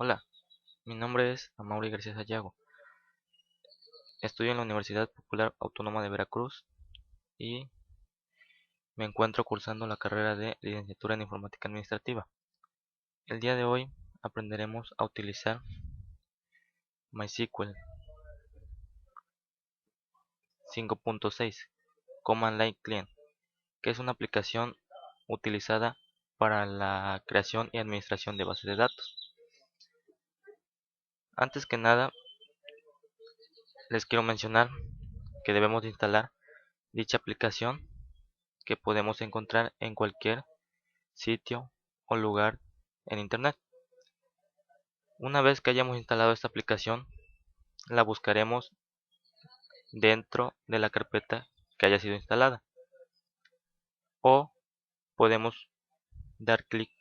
Hola, mi nombre es Amaury García Sayago. Estudio en la Universidad Popular Autónoma de Veracruz y me encuentro cursando la carrera de Licenciatura en Informática Administrativa. El día de hoy aprenderemos a utilizar MySQL 5.6 Command Line Client, que es una aplicación utilizada para la creación y administración de bases de datos. Antes que nada, les quiero mencionar que debemos de instalar dicha aplicación que podemos encontrar en cualquier sitio o lugar en internet. Una vez que hayamos instalado esta aplicación, la buscaremos dentro de la carpeta que haya sido instalada, o podemos dar clic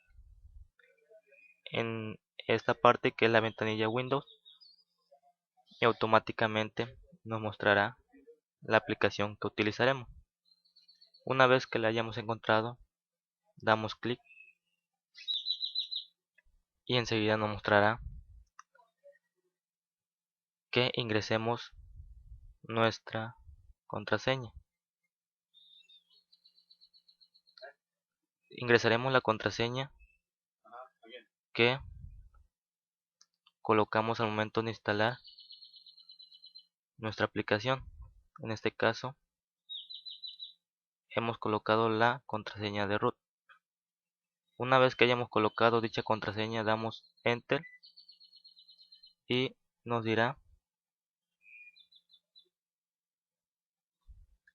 en esta parte que es la ventanilla Windows y automáticamente nos mostrará la aplicación que utilizaremos. Una vez que la hayamos encontrado, damos clic y enseguida nos mostrará que ingresemos nuestra contraseña. Ingresaremos la contraseña que colocamos al momento de instalar nuestra aplicación. En este caso hemos colocado la contraseña de root. Una vez que hayamos colocado dicha contraseña, damos enter y nos dirá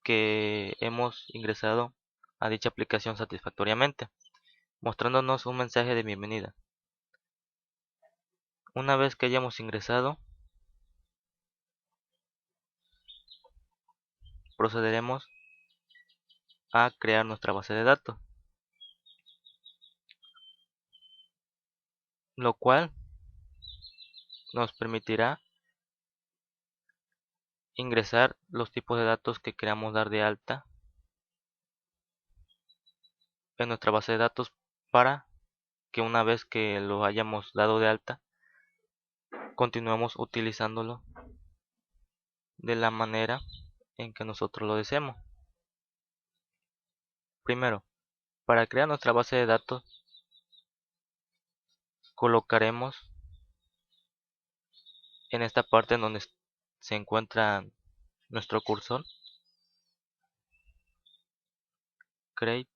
que hemos ingresado a dicha aplicación satisfactoriamente, mostrándonos un mensaje de bienvenida. Una vez que hayamos ingresado, procederemos a crear nuestra base de datos, lo cual nos permitirá ingresar los tipos de datos que queramos dar de alta en nuestra base de datos, para que una vez que lo hayamos dado de alta, continuemos utilizándolo de la manera en que nosotros lo deseemos. Primero, para crear nuestra base de datos, colocaremos en esta parte en donde se encuentra nuestro cursor, create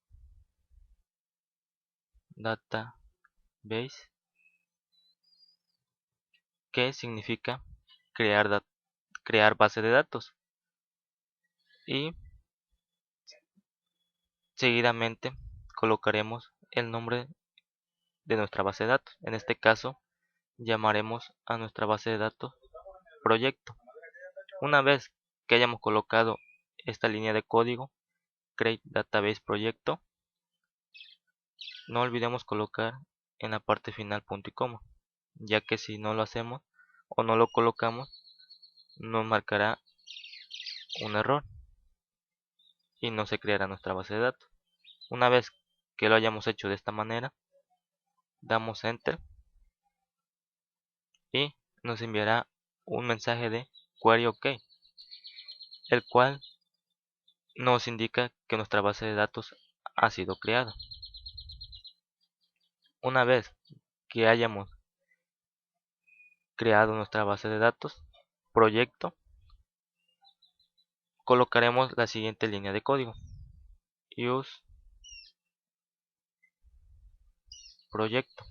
database, que significa crear base de datos, y seguidamente colocaremos el nombre de nuestra base de datos. En este caso llamaremos a nuestra base de datos proyecto. Una vez que hayamos colocado esta línea de código, create database proyecto, no olvidemos colocar en la parte final punto y coma, ya que si no lo hacemos o no lo colocamos, nos marcará un error y no se creará nuestra base de datos. Una vez que lo hayamos hecho de esta manera, damos enter y nos enviará un mensaje de query OK, el cual nos indica que nuestra base de datos ha sido creada. Una vez que hayamos creado nuestra base de datos proyecto, colocaremos la siguiente línea de código: use proyecto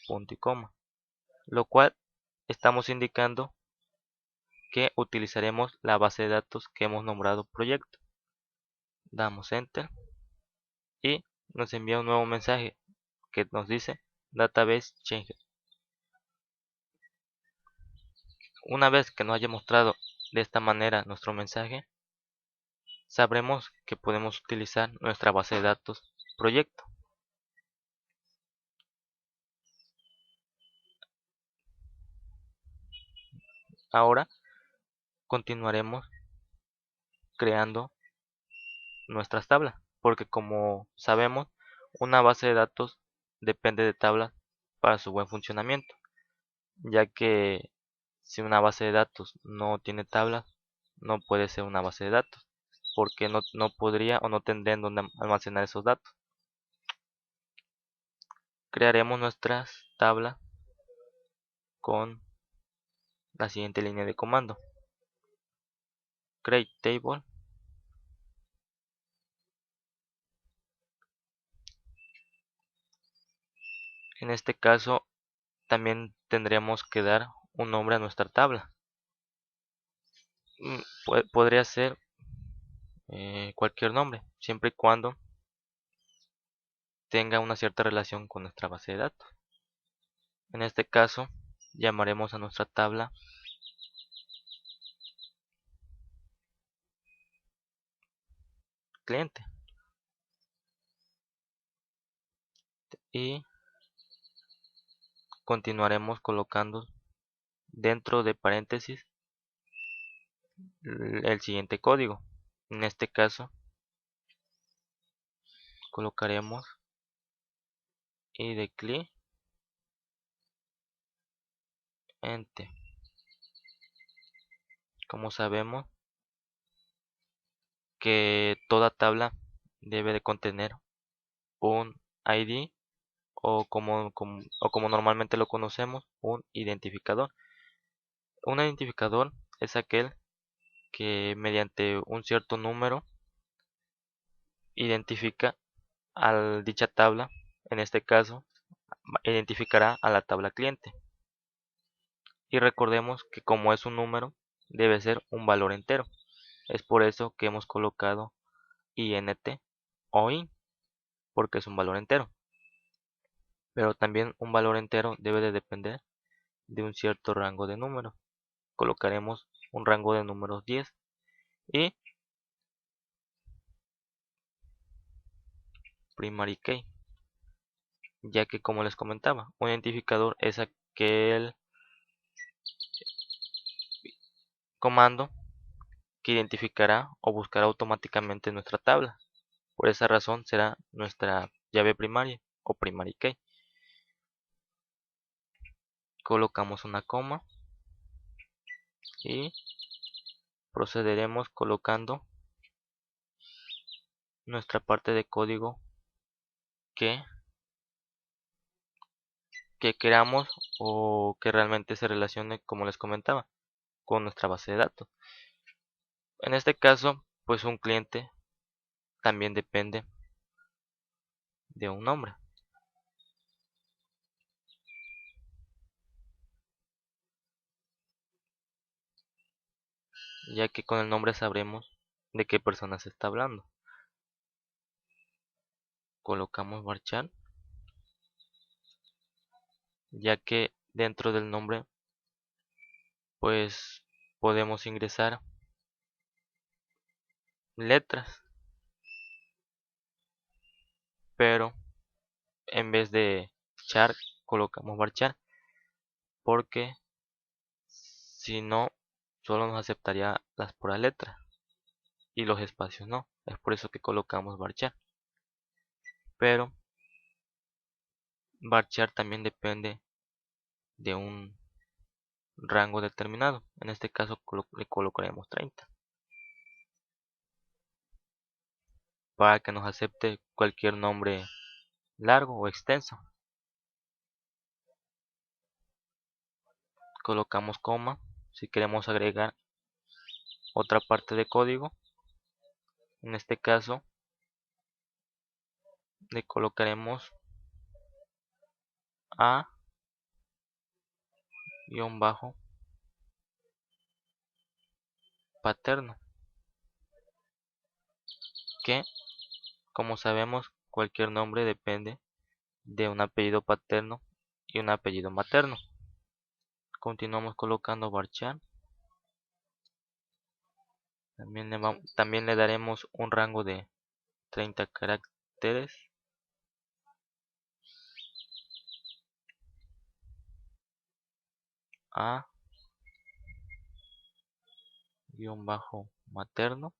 punto y coma, lo cual estamos indicando que utilizaremos la base de datos que hemos nombrado proyecto. Damos enter y nos envía un nuevo mensaje que nos dice database change. Una vez que nos haya mostrado de esta manera nuestro mensaje, sabremos que podemos utilizar nuestra base de datos proyecto. Ahora continuaremos creando nuestras tablas, porque como sabemos, una base de datos depende de tablas para su buen funcionamiento, ya que si una base de datos no tiene tablas, no puede ser una base de datos, porque no podría o no tendría en dónde almacenar esos datos. Crearemos nuestras tablas con la siguiente línea de comando: create table. En este caso también tendremos que dar un nombre a nuestra tabla. Podría ser cualquier nombre, siempre y cuando tenga una cierta relación con nuestra base de datos. En este caso llamaremos a nuestra tabla cliente y continuaremos colocando dentro de paréntesis el siguiente código. En este caso colocaremos id client ente. Como sabemos que toda tabla debe de contener un ID o como normalmente lo conocemos, un identificador. Un identificador es aquel que mediante un cierto número identifica a dicha tabla. En este caso identificará a la tabla cliente. Y recordemos que como es un número, debe ser un valor entero. Es por eso que hemos colocado int o int, porque es un valor entero. Pero también un valor entero debe de depender de un cierto rango de números. Colocaremos un rango de números 10 y primary key, ya que como les comentaba, un identificador es aquel comando que identificará o buscará automáticamente nuestra tabla. Por esa razón será nuestra llave primaria o primary key. Colocamos una coma y procederemos colocando nuestra parte de código que, que queramos o que realmente se relacione, como les comentaba, con nuestra base de datos. En este caso, pues un cliente también depende de un nombre, ya que con el nombre sabremos de qué persona se está hablando. Colocamos varchar, ya que dentro del nombre pues podemos ingresar letras, pero en vez de char colocamos varchar, porque si no solo nos aceptaría las puras letras y los espacios no. Es por eso que colocamos varchar. Pero varchar también depende de un rango determinado. En este caso le colocaremos 30 para que nos acepte cualquier nombre largo o extenso. Colocamos coma si queremos agregar otra parte de código. En este caso le colocaremos a guión bajo paterno, que como sabemos cualquier nombre depende de un apellido paterno y un apellido materno. Continuamos colocando varchar. También le daremos un rango de 30 caracteres. A guión bajo materno,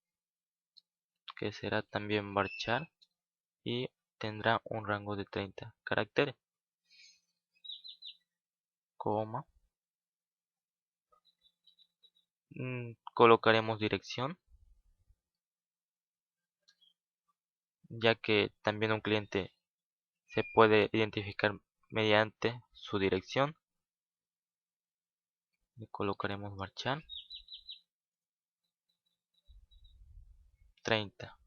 que será también varchar y tendrá un rango de 30 caracteres. coma, colocaremos dirección, ya que también un cliente se puede identificar mediante su dirección. Le colocaremos marchar 30,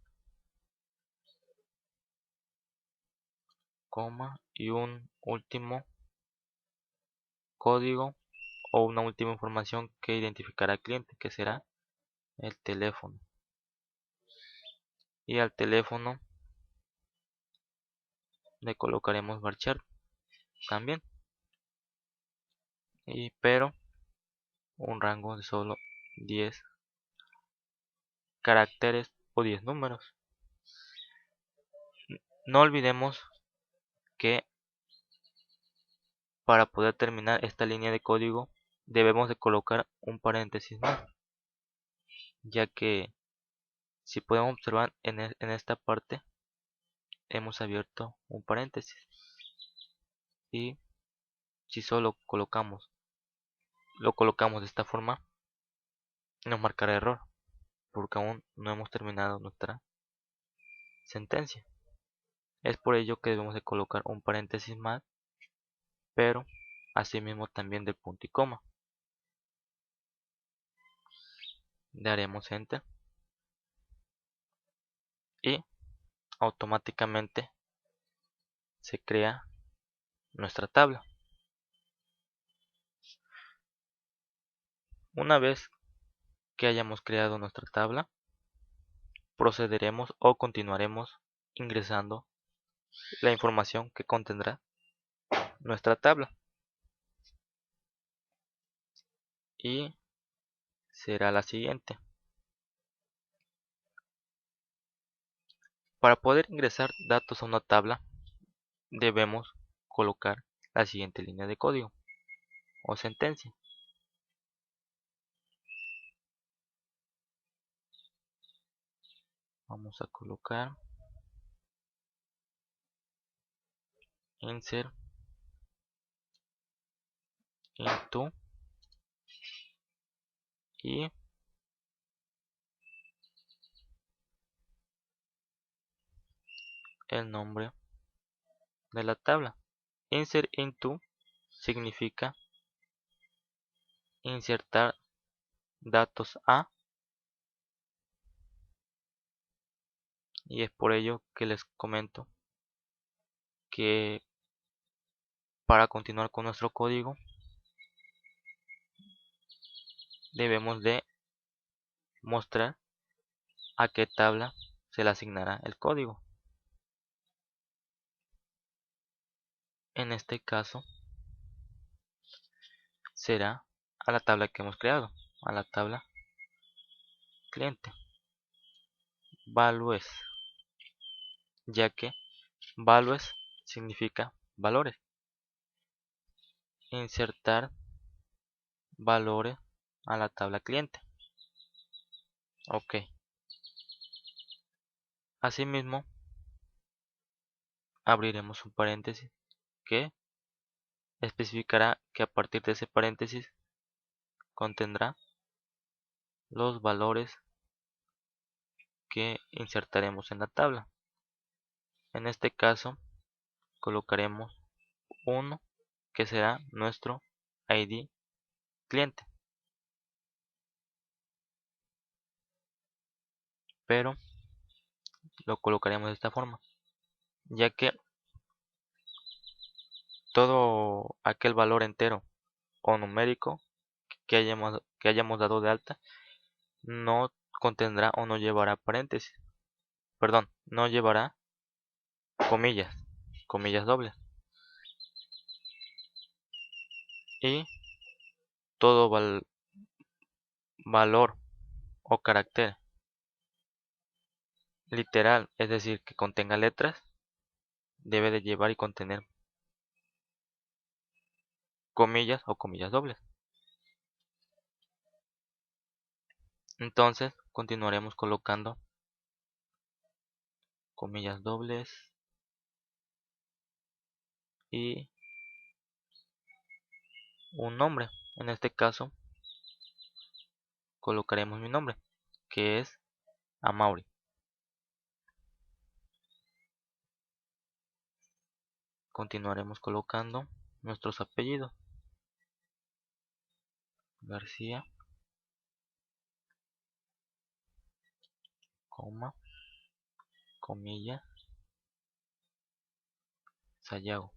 coma, y un último código o una última información que identificará al cliente, que será el teléfono. Y al teléfono le colocaremos marchar también, pero un rango de solo 10 caracteres o 10 números. No olvidemos que para poder terminar esta línea de código debemos de colocar un paréntesis más, ya que si podemos observar en esta parte hemos abierto un paréntesis, y si solo lo colocamos de esta forma, nos marcará error porque aún no hemos terminado nuestra sentencia. Es por ello que debemos de colocar un paréntesis más, pero asimismo también del punto y coma. Daremos enter y automáticamente se crea nuestra tabla. Una vez que hayamos creado nuestra tabla, procederemos o continuaremos ingresando la información que contendrá nuestra tabla, y será la siguiente. Para poder ingresar datos a una tabla debemos colocar la siguiente línea de código o sentencia. Vamos a colocar insert into y el nombre de la tabla. Insert into significa insertar datos a, y es por ello que les comento que para continuar con nuestro código debemos de mostrar a qué tabla se le asignará el código. En este caso será a la tabla que hemos creado, a la tabla cliente values, ya que values significa valores. Insertar valores a la tabla cliente. Ok. Asimismo, abriremos un paréntesis que especificará que a partir de ese paréntesis contendrá los valores que insertaremos en la tabla. En este caso colocaremos 1, que será nuestro ID cliente, pero lo colocaremos de esta forma, ya que todo aquel valor entero o numérico que hayamos dado de alta no contendrá o no llevará paréntesis, perdón, no llevará comillas dobles, y todo valor o carácter literal, es decir, que contenga letras, debe de llevar y contener comillas o comillas dobles. Entonces continuaremos colocando comillas dobles y un nombre. En este caso colocaremos mi nombre, que es Amaury. Continuaremos colocando nuestros apellidos: García, coma, comilla, Sayago,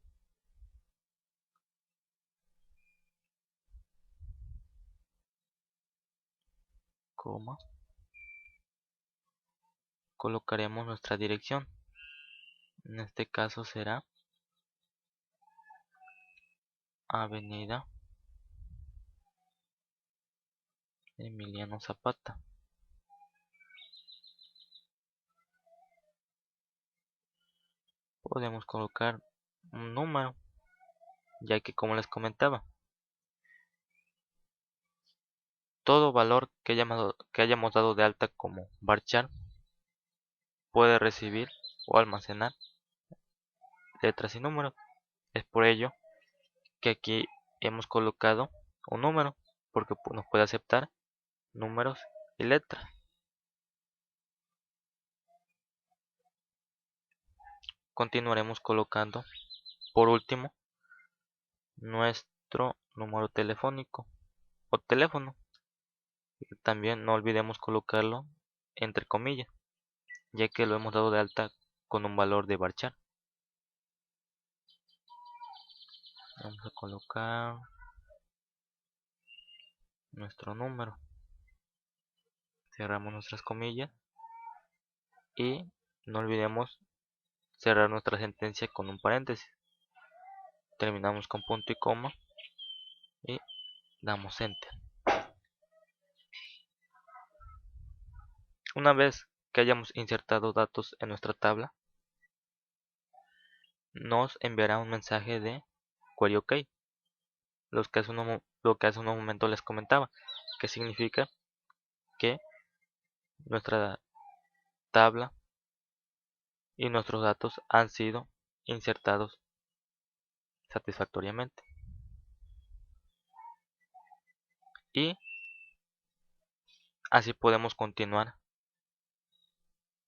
coma. Colocaremos nuestra dirección. En este caso será Avenida Emiliano Zapata. Podemos colocar un número, ya que, como les comentaba, todo valor que hayamos dado de alta como varchar puede recibir o almacenar letras y números. Es por ello que aquí hemos colocado un número, porque nos puede aceptar números y letras. Continuaremos colocando por último nuestro número telefónico o teléfono. Y también no olvidemos colocarlo entre comillas, ya que lo hemos dado de alta con un valor de varchar. Vamos a colocar nuestro número, cerramos nuestras comillas y no olvidemos cerrar nuestra sentencia con un paréntesis. Terminamos con punto y coma y damos enter. Una vez que hayamos insertado datos en nuestra tabla, nos enviará un mensaje de query OK, lo que hace un momento les comentaba, que significa que nuestra tabla y nuestros datos han sido insertados satisfactoriamente. Y así podemos continuar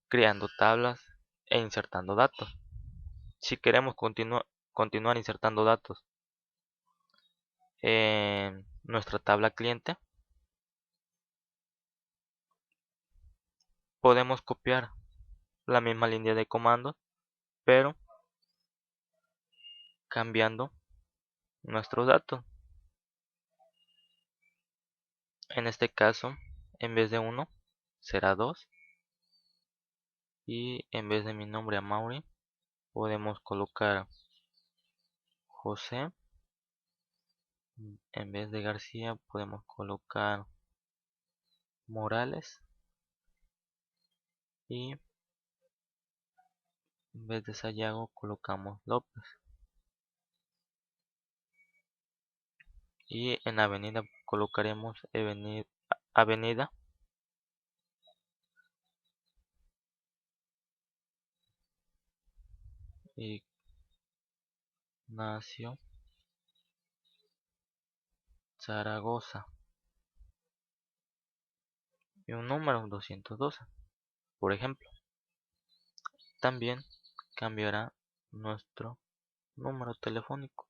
creando tablas e insertando datos. Si queremos continuar insertando datos en nuestra tabla cliente, podemos copiar la misma línea de comando, pero cambiando nuestros datos. En este caso, en vez de 1 será 2, y en vez de mi nombre Amaury podemos colocar José. En vez de García podemos colocar Morales, y en vez de Sayago colocamos López, y en avenida colocaremos avenida Ignacio Zaragoza y un número 212, por ejemplo. También cambiará nuestro número telefónico.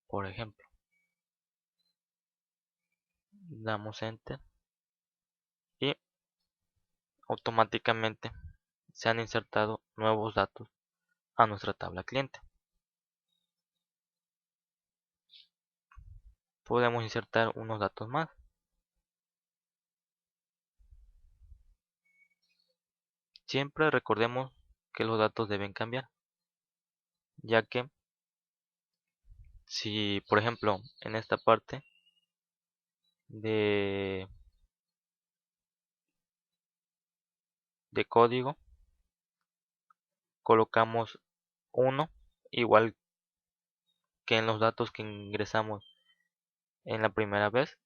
Por ejemplo, damos enter y automáticamente se han insertado nuevos datos a nuestra tabla cliente. Podemos insertar unos datos más. Siempre recordemos que los datos deben cambiar, ya que si, por ejemplo, en esta parte de código colocamos 1, igual que en los datos que ingresamos en la primera vez,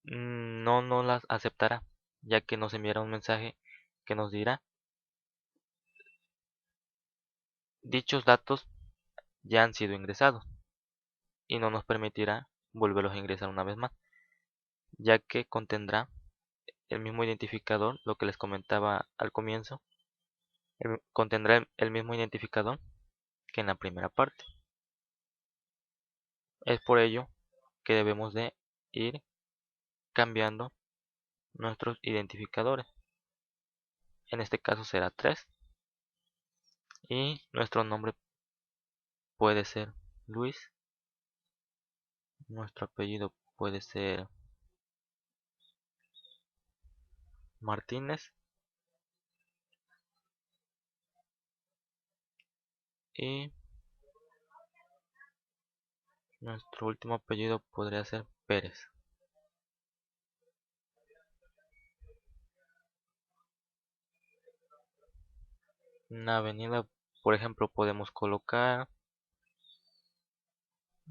no nos las aceptará, ya que nos enviará un mensaje que nos dirá dichos datos ya han sido ingresados y no nos permitirá volverlos a ingresar una vez más, ya que contendrá el mismo identificador, lo que les comentaba al comienzo, contendrá el mismo identificador que en la primera parte. Es por ello que debemos de ir cambiando nuestros identificadores. En este caso será 3 y nuestro nombre puede ser Luis, nuestro apellido puede ser Martínez y nuestro último apellido podría ser Pérez. Una avenida, por ejemplo, podemos colocar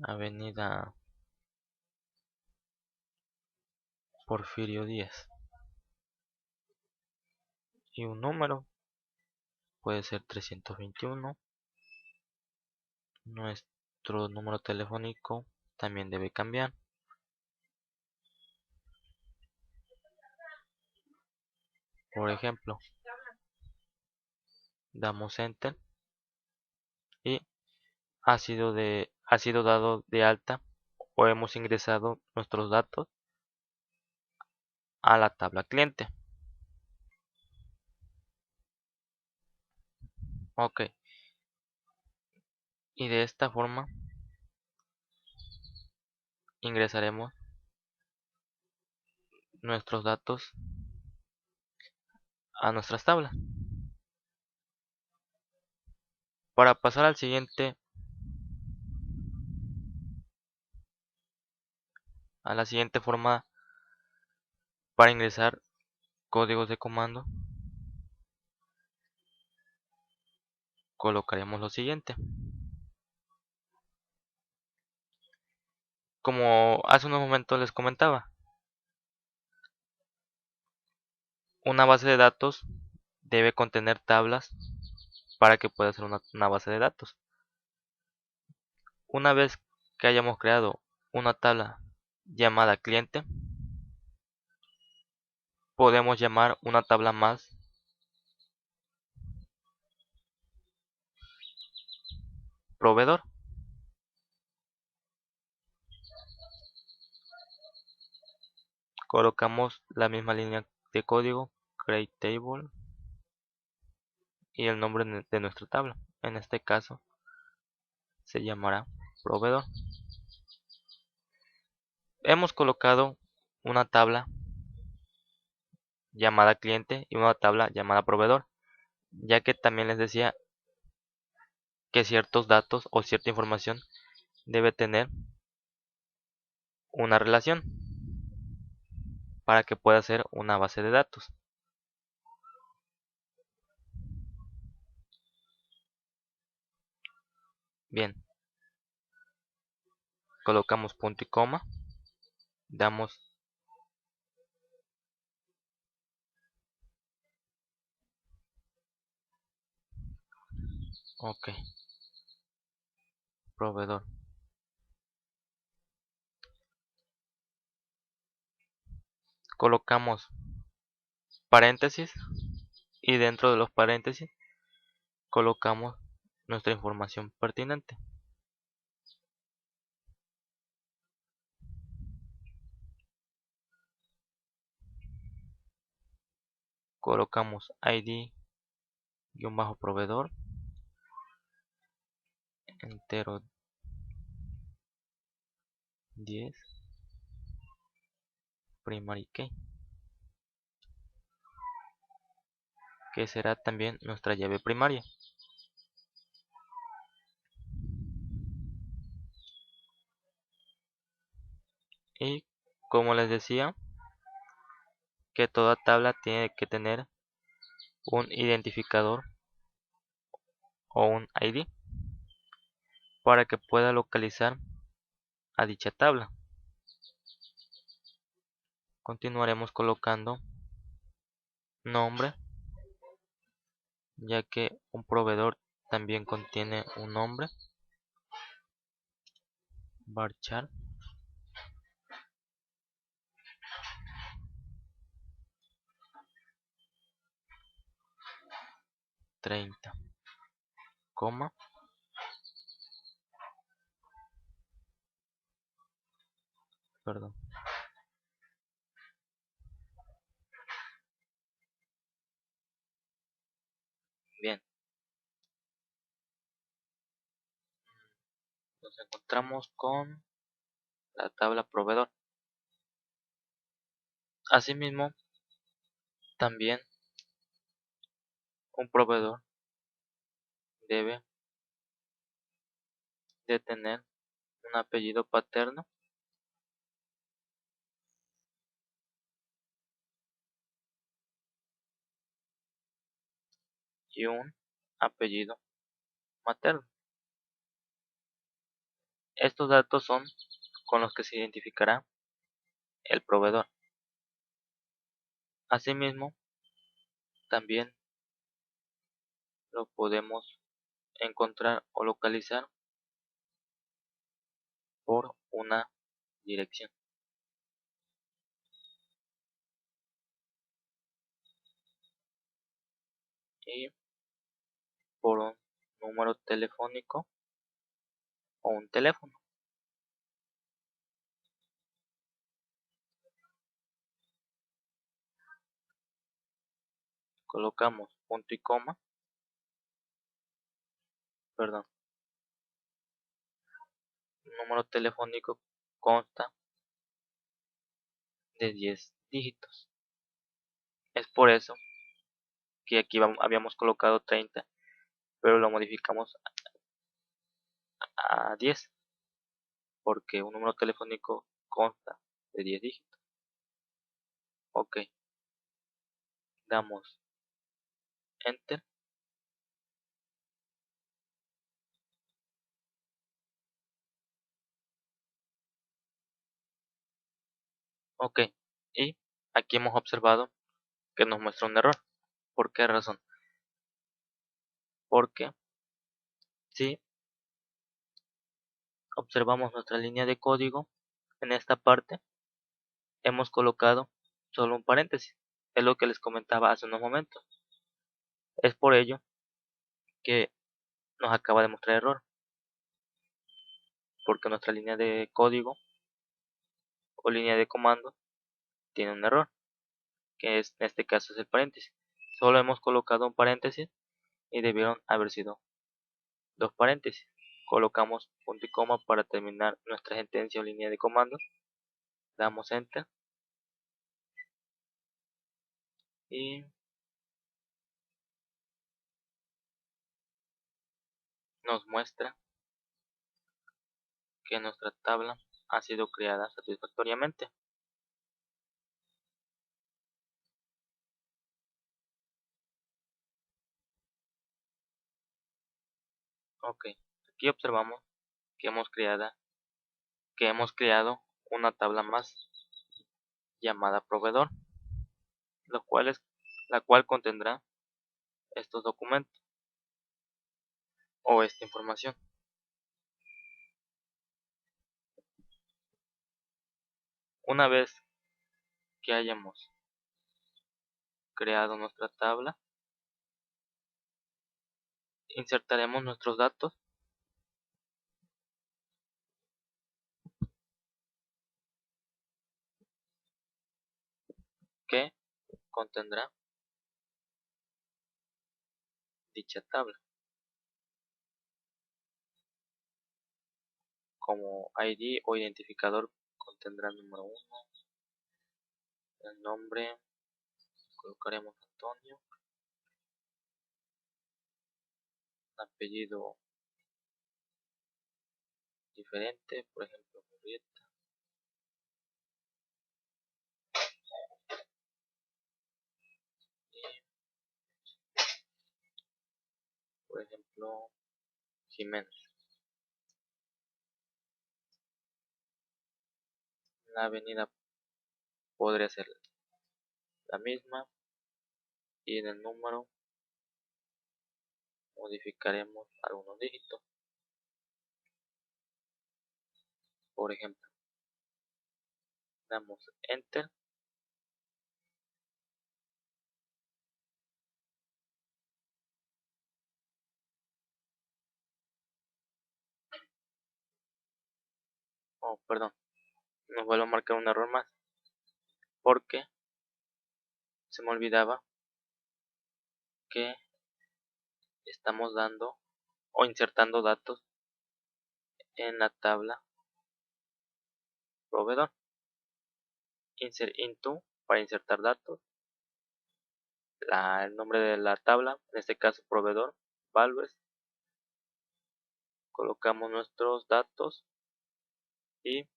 Avenida Porfirio Díaz. Y un número puede ser 321. Nuestro número telefónico también debe cambiar. Por ejemplo, damos Enter y ha sido dado de alta o hemos ingresado nuestros datos a la tabla cliente. Ok, y de esta forma ingresaremos nuestros datos a nuestras tablas. Para pasar a la siguiente forma para ingresar códigos de comando, colocaremos lo siguiente. Como hace unos momentos les comentaba, una base de datos debe contener tablas para que pueda ser una base de datos. Una vez que hayamos creado una tabla llamada cliente, podemos llamar una tabla más proveedor. Colocamos la misma línea de código, create table y el nombre de nuestra tabla. En este caso se llamará proveedor. Hemos colocado una tabla llamada cliente y una tabla llamada proveedor, ya que también les decía que ciertos datos o cierta información debe tener una relación para que pueda ser una base de datos. Bien, colocamos punto y coma, damos ok, proveedor. Colocamos paréntesis y dentro de los paréntesis colocamos nuestra información pertinente. Colocamos ID-proveedor entero 10 primary key, que será también nuestra llave primaria. Y como les decía, que toda tabla tiene que tener un identificador o un ID para que pueda localizar a dicha tabla. Continuaremos colocando nombre, ya que un proveedor También contiene un nombre, varchar, 30, coma, perdón. Bien, nos encontramos con la tabla proveedor. Asimismo, también un proveedor debe de tener un apellido paterno y un apellido materno. Estos datos son con los que se identificará el proveedor. Asimismo, también lo podemos encontrar o localizar por una dirección. Y por un número telefónico o un teléfono. Colocamos punto y coma, perdón, un número telefónico consta de 10 dígitos. Es por eso que aquí habíamos colocado 30, pero lo modificamos a 10, porque un número telefónico consta de 10 dígitos. Ok, damos enter. Ok, y aquí hemos observado que nos muestra un error. ¿Por qué razón? Porque si observamos nuestra línea de código, en esta parte hemos colocado solo un paréntesis. Es lo que les comentaba hace unos momentos. Es por ello que nos acaba de mostrar error, porque nuestra línea de código o línea de comando tiene un error, que es, en este caso es el paréntesis. Solo hemos colocado un paréntesis y debieron haber sido dos paréntesis. Colocamos punto y coma para terminar nuestra sentencia o línea de comando. Damos enter y nos muestra que nuestra tabla ha sido creada satisfactoriamente. Ok, aquí observamos que hemos creado una tabla más llamada proveedor, la cual contendrá estos documentos o esta información. Una vez que hayamos creado nuestra tabla, insertaremos nuestros datos que contendrá dicha tabla. Como ID o identificador contendrá el número 1, el nombre, colocaremos Antonio, apellido diferente, por ejemplo Murrieta, y por ejemplo Jiménez. La avenida podría ser la misma y en el número modificaremos algunos dígitos. Por ejemplo, damos enter perdón, nos vuelve a marcar un error más porque se me olvidaba que estamos dando o insertando datos en la tabla proveedor. Insert into para insertar datos, el nombre de la tabla, en este caso proveedor, Valves, colocamos nuestros datos y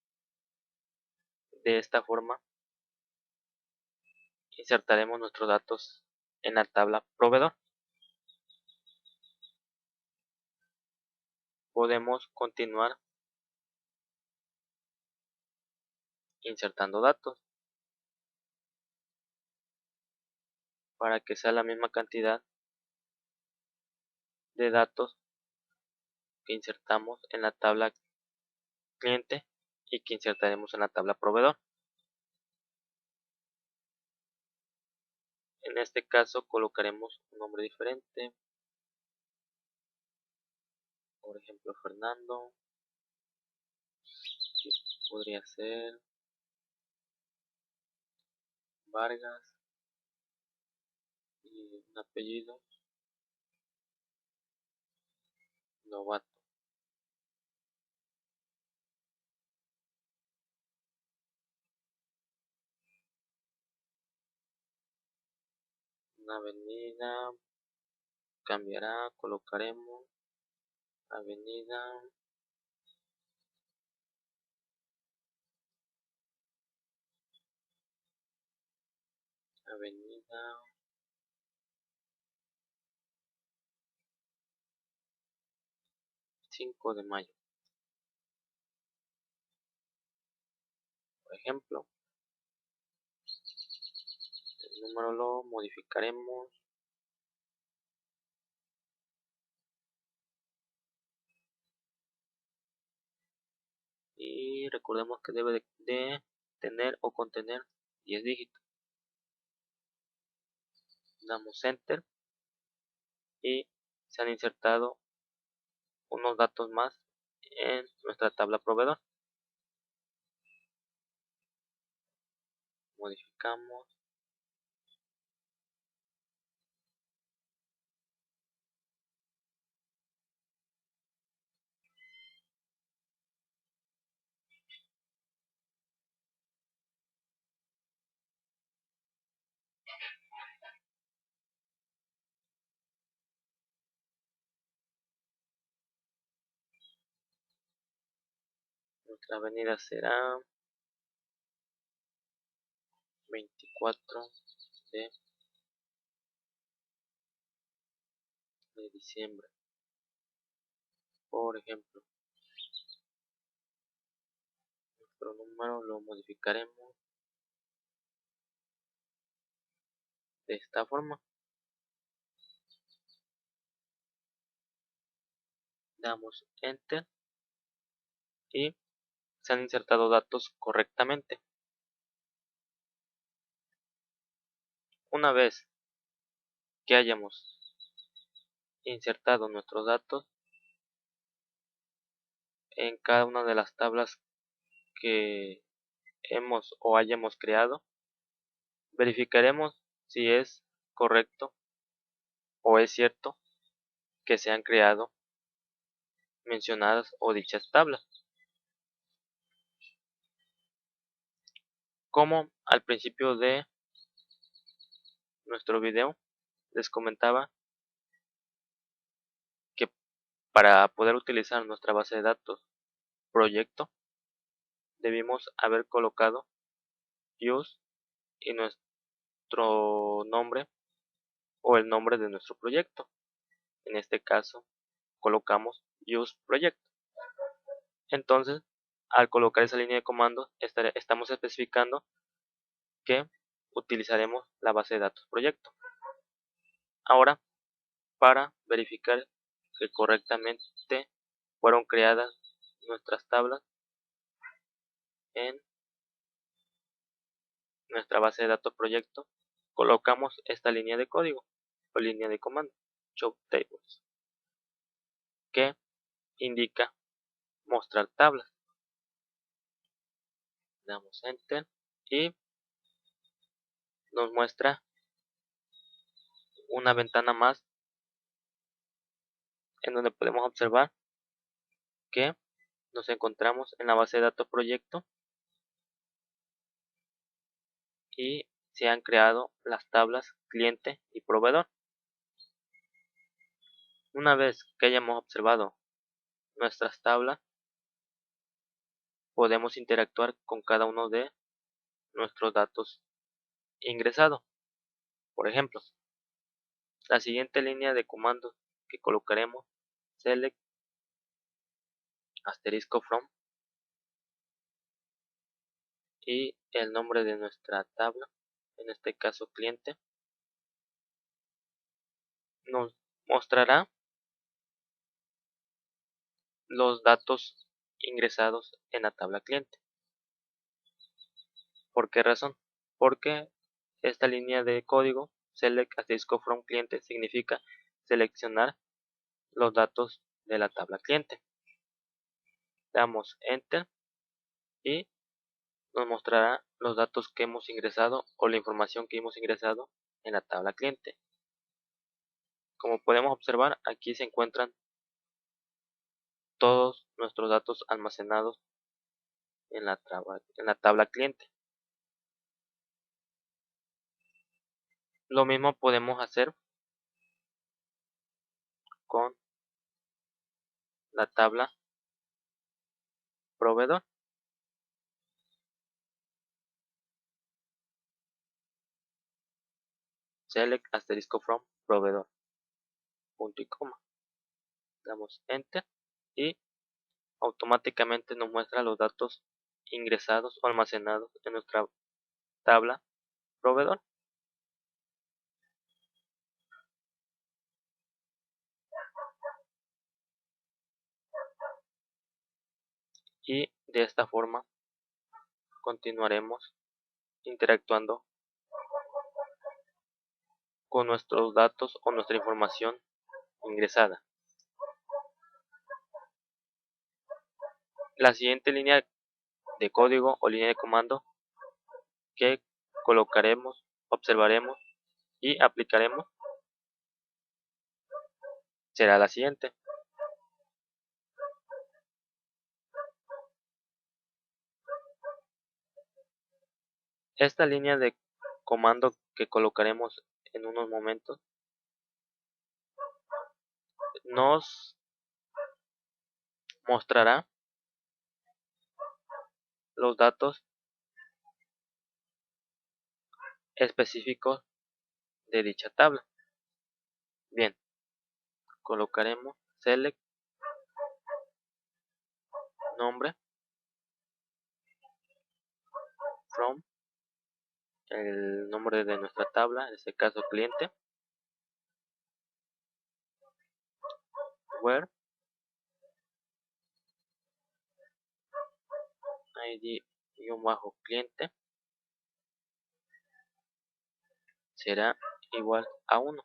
de esta forma insertaremos nuestros datos en la tabla proveedor. Podemos continuar insertando datos para que sea la misma cantidad de datos que insertamos en la tabla cliente y que insertaremos en la tabla proveedor. En este caso colocaremos un nombre diferente, por ejemplo Fernando, podría ser Vargas y un apellido Novato. Una avenida cambiará, colocaremos avenida avenida 5 de mayo, por ejemplo. El número lo modificaremos y recordemos que debe de tener o contener 10 dígitos. Damos enter y se han insertado unos datos más en nuestra tabla proveedor. Modificamos nuestra avenida será 24 de diciembre, por ejemplo. Nuestro número lo modificaremos de esta forma. Damos enter y se han insertado datos correctamente. Una vez que hayamos insertado nuestros datos en cada una de las tablas que hemos o hayamos creado, verificaremos si es correcto o es cierto que se han creado mencionadas o dichas tablas. Como al principio de nuestro video les comentaba que para poder utilizar nuestra base de datos proyecto debimos haber colocado use y nuestro nombre o el nombre de nuestro proyecto. En este caso colocamos use project. Entonces al colocar esa línea de comandos estamos especificando que utilizaremos la base de datos proyecto. Ahora para verificar que correctamente fueron creadas nuestras tablas en nuestra base de datos proyecto. Colocamos esta línea de código o línea de comando, show tables, que indica mostrar tablas. Damos enter y nos muestra una ventana más en donde podemos observar que nos encontramos en la base de datos proyecto y se han creado las tablas cliente y proveedor. Una vez que hayamos observado nuestras tablas, podemos interactuar con cada uno de nuestros datos ingresados. Por ejemplo, la siguiente línea de comandos que colocaremos: select asterisco from y el nombre de nuestra tabla, en este caso cliente, nos mostrará los datos ingresados en la tabla cliente. ¿Por qué razón? Porque esta línea de código select asterisco from cliente significa seleccionar los datos de la tabla cliente. Damos enter y nos mostrará los datos que hemos ingresado o la información que hemos ingresado en la tabla cliente. Como podemos observar, aquí se encuentran todos nuestros datos almacenados en la tabla cliente. Lo mismo podemos hacer con la tabla proveedor. Select asterisco from proveedor, punto y coma. Damos enter y automáticamente nos muestra los datos ingresados o almacenados en nuestra tabla proveedor. Y de esta forma continuaremos interactuando con nuestros datos o nuestra información ingresada. La siguiente línea de código o línea de comando que colocaremos, observaremos y aplicaremos será la siguiente. Esta línea de comando que colocaremos en unos momentos nos mostrará los datos específicos de dicha tabla. Bien, colocaremos select nombre from, el nombre de nuestra tabla, en este caso cliente, where id-cliente será igual a 1,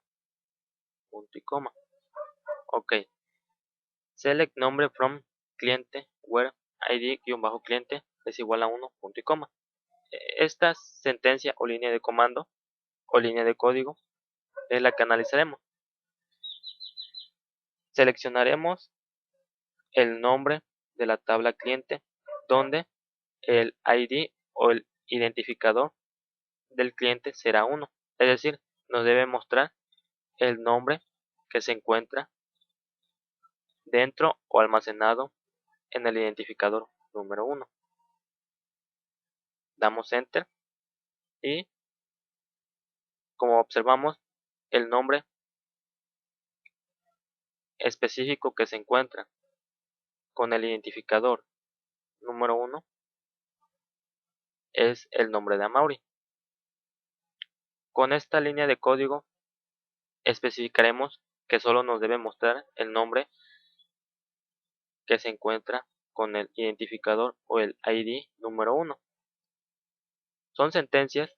punto y coma. Ok, select nombre from cliente where id-cliente es igual a 1, punto y coma. Esta sentencia o línea de comando o línea de código es la que analizaremos. Seleccionaremos el nombre de la tabla cliente, donde el ID o el identificador del cliente será 1, es decir, nos debe mostrar el nombre que se encuentra dentro o almacenado en el identificador número 1. Damos enter y, como observamos, el nombre específico que se encuentra con el identificador número 1 es el nombre de Amaury. Con esta línea de código especificaremos que solo nos debe mostrar el nombre que se encuentra con el identificador o el ID número 1. Son sentencias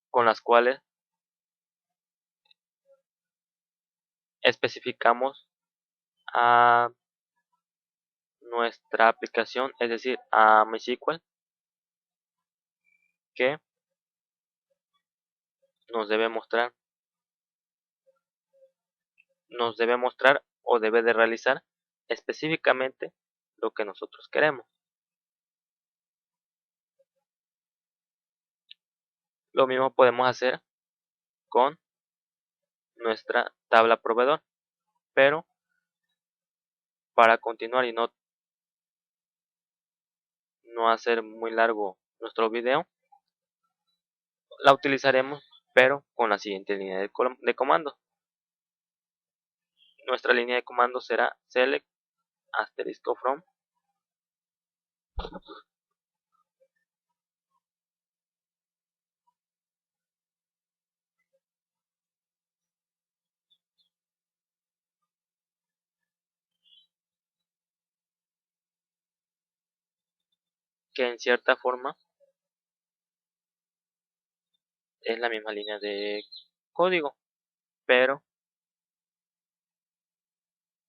con las cuales especificamos a nuestra aplicación, es decir, a MySQL, que nos debe mostrar o debe de realizar específicamente lo que nosotros queremos. Lo mismo podemos hacer con nuestra tabla proveedor, pero para continuar y no hacer muy largo nuestro video, la utilizaremos pero con la siguiente línea de comando. Nuestra línea de comando será select asterisco from que en cierta forma es la misma línea de código, pero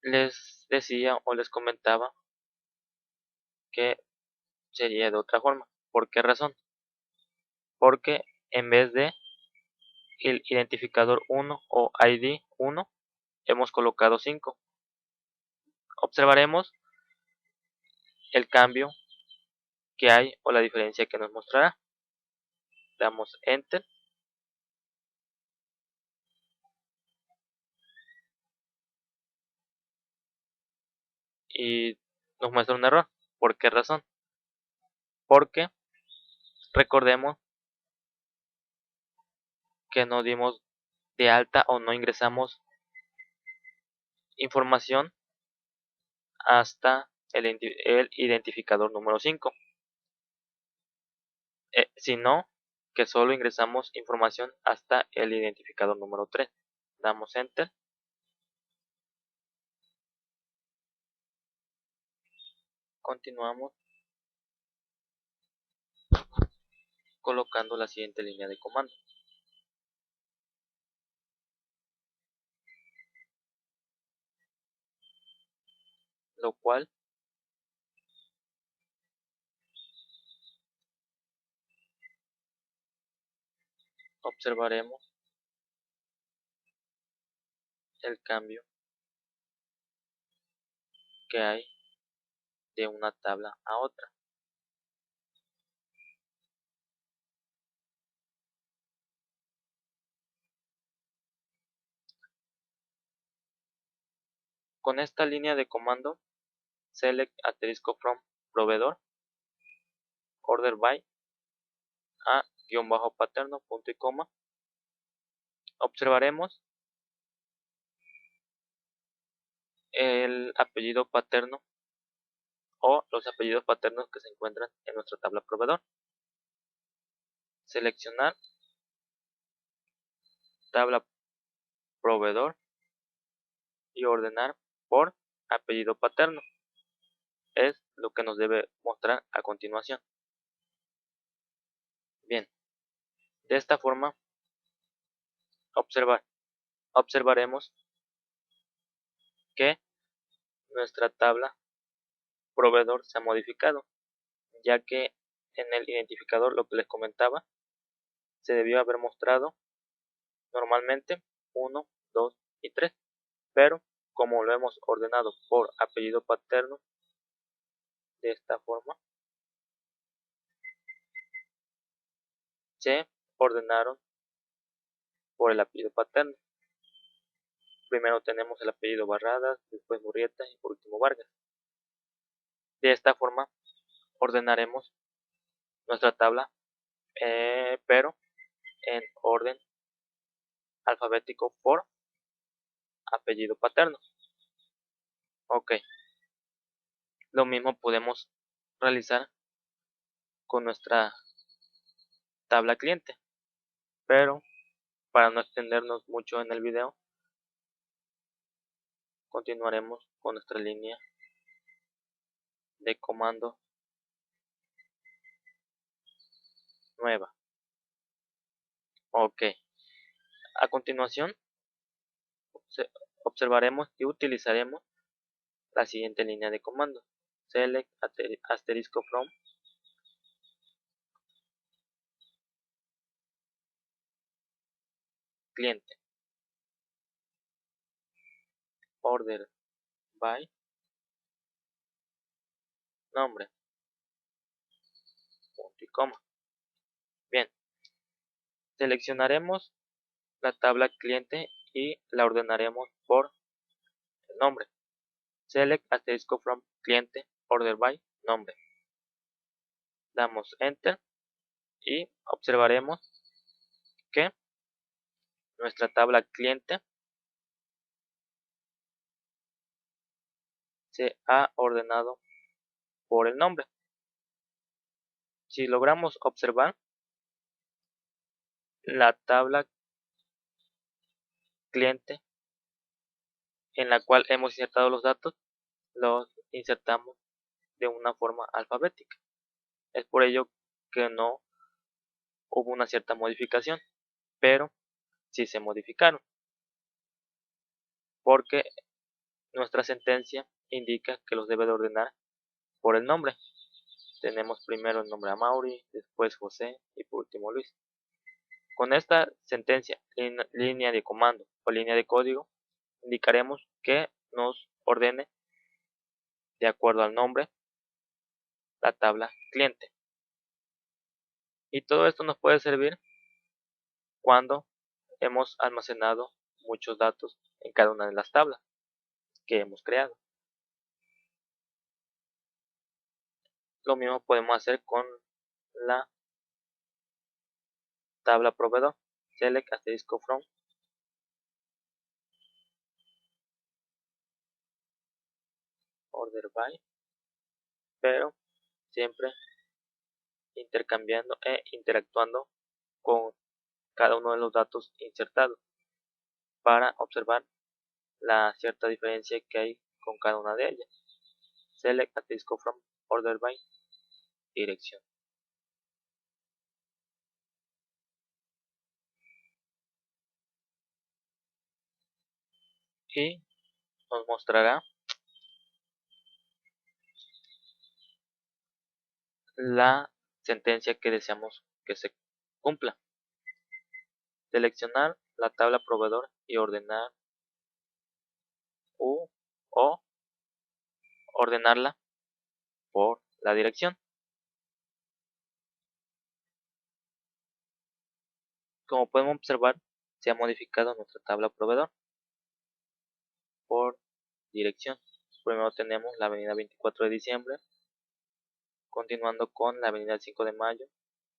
les decía o les comentaba que sería de otra forma. ¿Por qué razón? Porque en vez de el identificador 1 o ID 1 hemos colocado 5. Observaremos el cambio que hay o la diferencia que nos mostrará. Damos enter y nos muestra un error. ¿Por qué razón? Porque recordemos que no dimos de alta o no ingresamos información hasta el identificador número 5, sino que solo ingresamos información hasta el identificador número 3. Damos enter continuamos colocando la siguiente línea de comando, lo cual observaremos el cambio que hay de una tabla a otra. Con esta línea de comando select asterisco from proveedor order by a _paterno punto y coma, observaremos el apellido paterno o los apellidos paternos que se encuentran en nuestra tabla proveedor. Seleccionar tabla proveedor y ordenar por apellido paterno es lo que nos debe mostrar a continuación. Bien, de esta forma observaremos que nuestra tabla proveedor se ha modificado, ya que en el identificador, lo que les comentaba, se debió haber mostrado normalmente 1, 2 y 3, pero como lo hemos ordenado por apellido paterno, de esta forma se ordenaron por el apellido paterno. Primero tenemos el apellido Barradas, después Murrieta y por último Vargas. De esta forma ordenaremos nuestra tabla, pero en orden alfabético por apellido paterno. Ok, lo mismo podemos realizar con nuestra tabla cliente, pero para no extendernos mucho en el video, continuaremos con nuestra línea de comando nueva. Ok, a continuación observaremos y utilizaremos la siguiente línea de comando: select asterisco from cliente, order by nombre, punto y coma. Bien, seleccionaremos la tabla cliente y la ordenaremos por el nombre. Select asterisco from cliente, order by nombre. Damos enter y observaremos que nuestra tabla cliente se ha ordenado por el nombre. Si logramos observar, la tabla cliente en la cual hemos insertado los datos, los insertamos de una forma alfabética. Es por ello que no hubo una cierta modificación, pero sí se modificaron, porque nuestra sentencia indica que los debe de ordenar por el nombre. Tenemos primero el nombre Amaury, después José y por último Luis. Con esta sentencia, línea de comando o línea de código, indicaremos que nos ordene de acuerdo al nombre la tabla cliente. Y todo esto nos puede servir cuando hemos almacenado muchos datos en cada una de las tablas que hemos creado. Lo mismo podemos hacer con la tabla proveedor. Select asterisco from order by, pero siempre intercambiando e interactuando con cada uno de los datos insertados para observar la cierta diferencia que hay con cada una de ellas. Select asterisco from order by dirección. Y nos mostrará la sentencia que deseamos que se cumpla. Seleccionar la tabla proveedor y ordenar o ordenarla por la dirección. Como podemos observar, se ha modificado nuestra tabla proveedor por dirección. Primero tenemos la avenida 24 de diciembre, continuando con la avenida 5 de mayo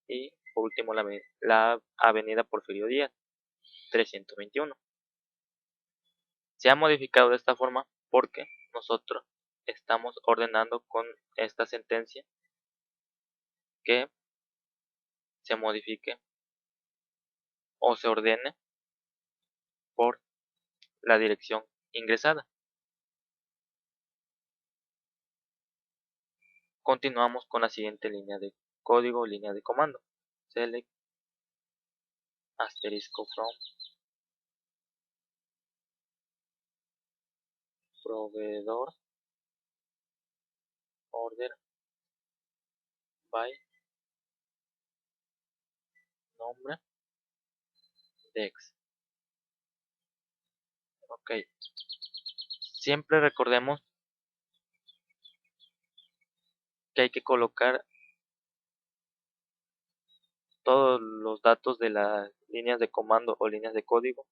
y por último la avenida Porfirio Díaz 321. Se ha modificado de esta forma porque nosotros estamos ordenando con esta sentencia que se modifique o se ordene por la dirección ingresada. Continuamos con la siguiente línea de código o línea de comando. Select asterisco from proveedor order by nombre dex. Ok, siempre recordemos que hay que colocar todos los datos de las líneas de comando o líneas de código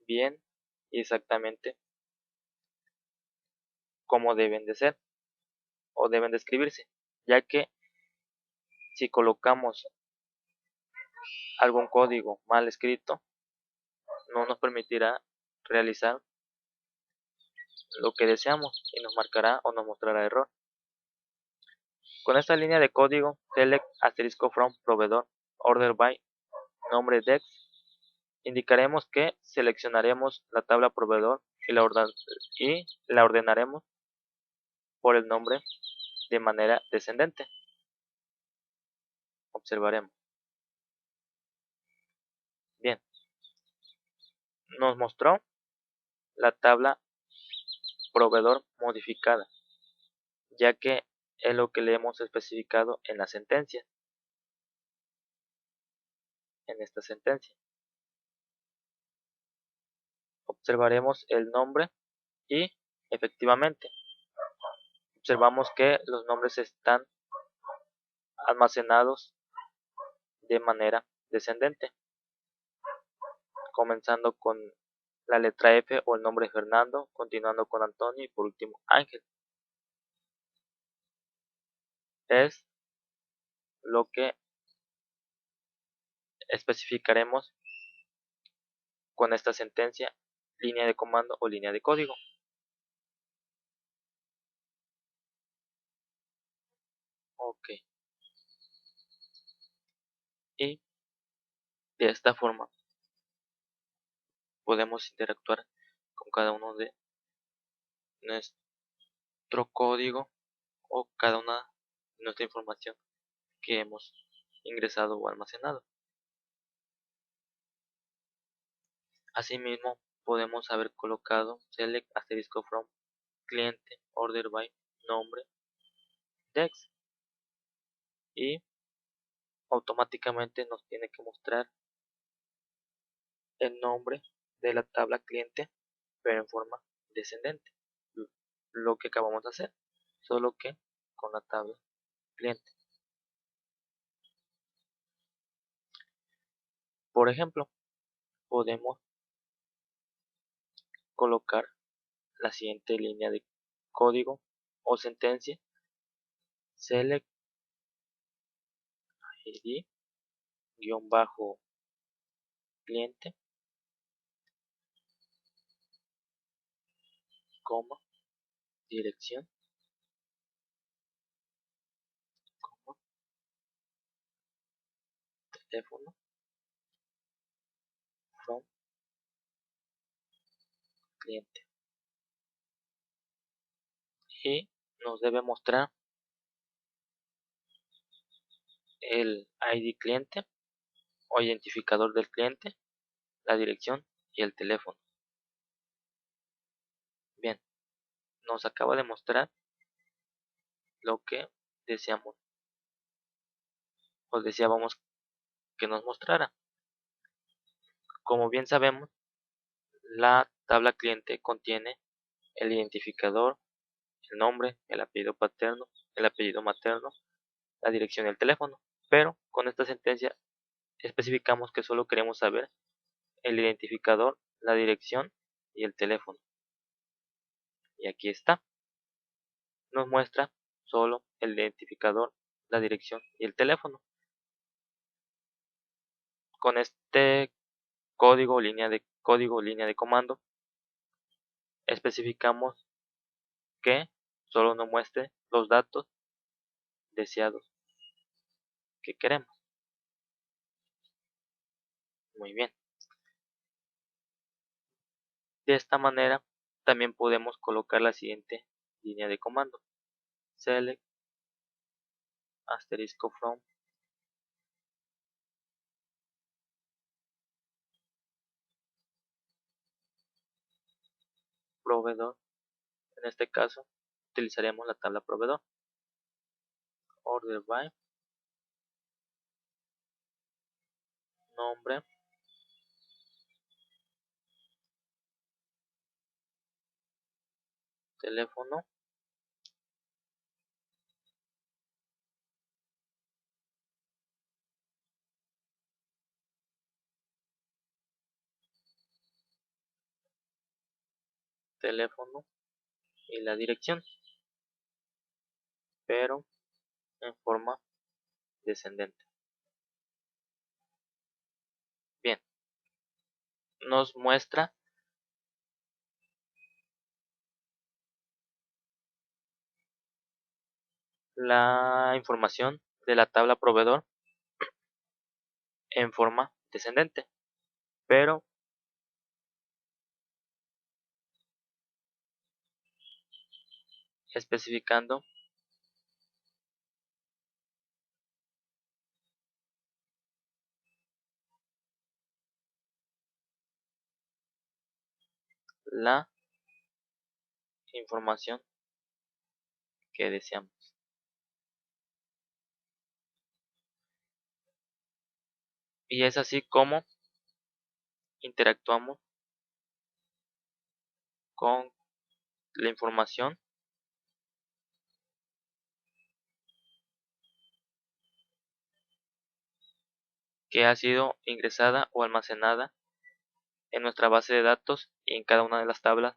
bien y exactamente como deben de ser o deben de escribirse, ya que si colocamos algún código mal escrito no nos permitirá realizar lo que deseamos y nos marcará o nos mostrará error. Con esta línea de código select asterisco from proveedor order by nombre dex, indicaremos que seleccionaremos la tabla proveedor y la ordenaremos por el nombre de manera descendente. Observaremos. Bien, nos mostró la tabla proveedor modificada, ya que es lo que le hemos especificado en la sentencia. En esta sentencia observaremos el nombre y efectivamente observamos que los nombres están almacenados de manera descendente, comenzando con la letra F o el nombre Fernando, continuando con Antonio y por último Ángel. Es lo que especificaremos con esta sentencia, línea de comando o línea de código. Ok. Y de esta forma podemos interactuar con cada uno de nuestro código o cada una de nuestra información que hemos ingresado o almacenado. Asimismo, podemos haber colocado select asterisco from cliente order by nombre text y automáticamente nos tiene que mostrar el nombre de la tabla cliente pero en forma descendente, lo que acabamos de hacer, solo que con la tabla cliente. Por ejemplo, podemos colocar la siguiente línea de código o sentencia: select id cliente, coma, dirección, coma, teléfono, from cliente. Y nos debe mostrar el ID cliente o identificador del cliente, la dirección y el teléfono. Bien, nos acaba de mostrar lo que deseamos o deseábamos que nos mostrara. Como bien sabemos, la tabla cliente contiene el identificador, el nombre, el apellido paterno, el apellido materno, la dirección y el teléfono. Pero con esta sentencia especificamos que solo queremos saber el identificador, la dirección y el teléfono. Y aquí está. Nos muestra solo el identificador, la dirección y el teléfono. Con este línea de comando, especificamos que solo nos muestre los datos deseados que queremos. Muy bien. De esta manera también podemos colocar la siguiente línea de comando: select asterisco from proveedor. En este caso utilizaremos la tabla proveedor, order by nombre, teléfono, y la dirección, pero en forma descendente. Bien, nos muestra la información de la tabla proveedor en forma descendente, pero especificando la información que deseamos. Y es así como interactuamos con la información que ha sido ingresada o almacenada en nuestra base de datos y en cada una de las tablas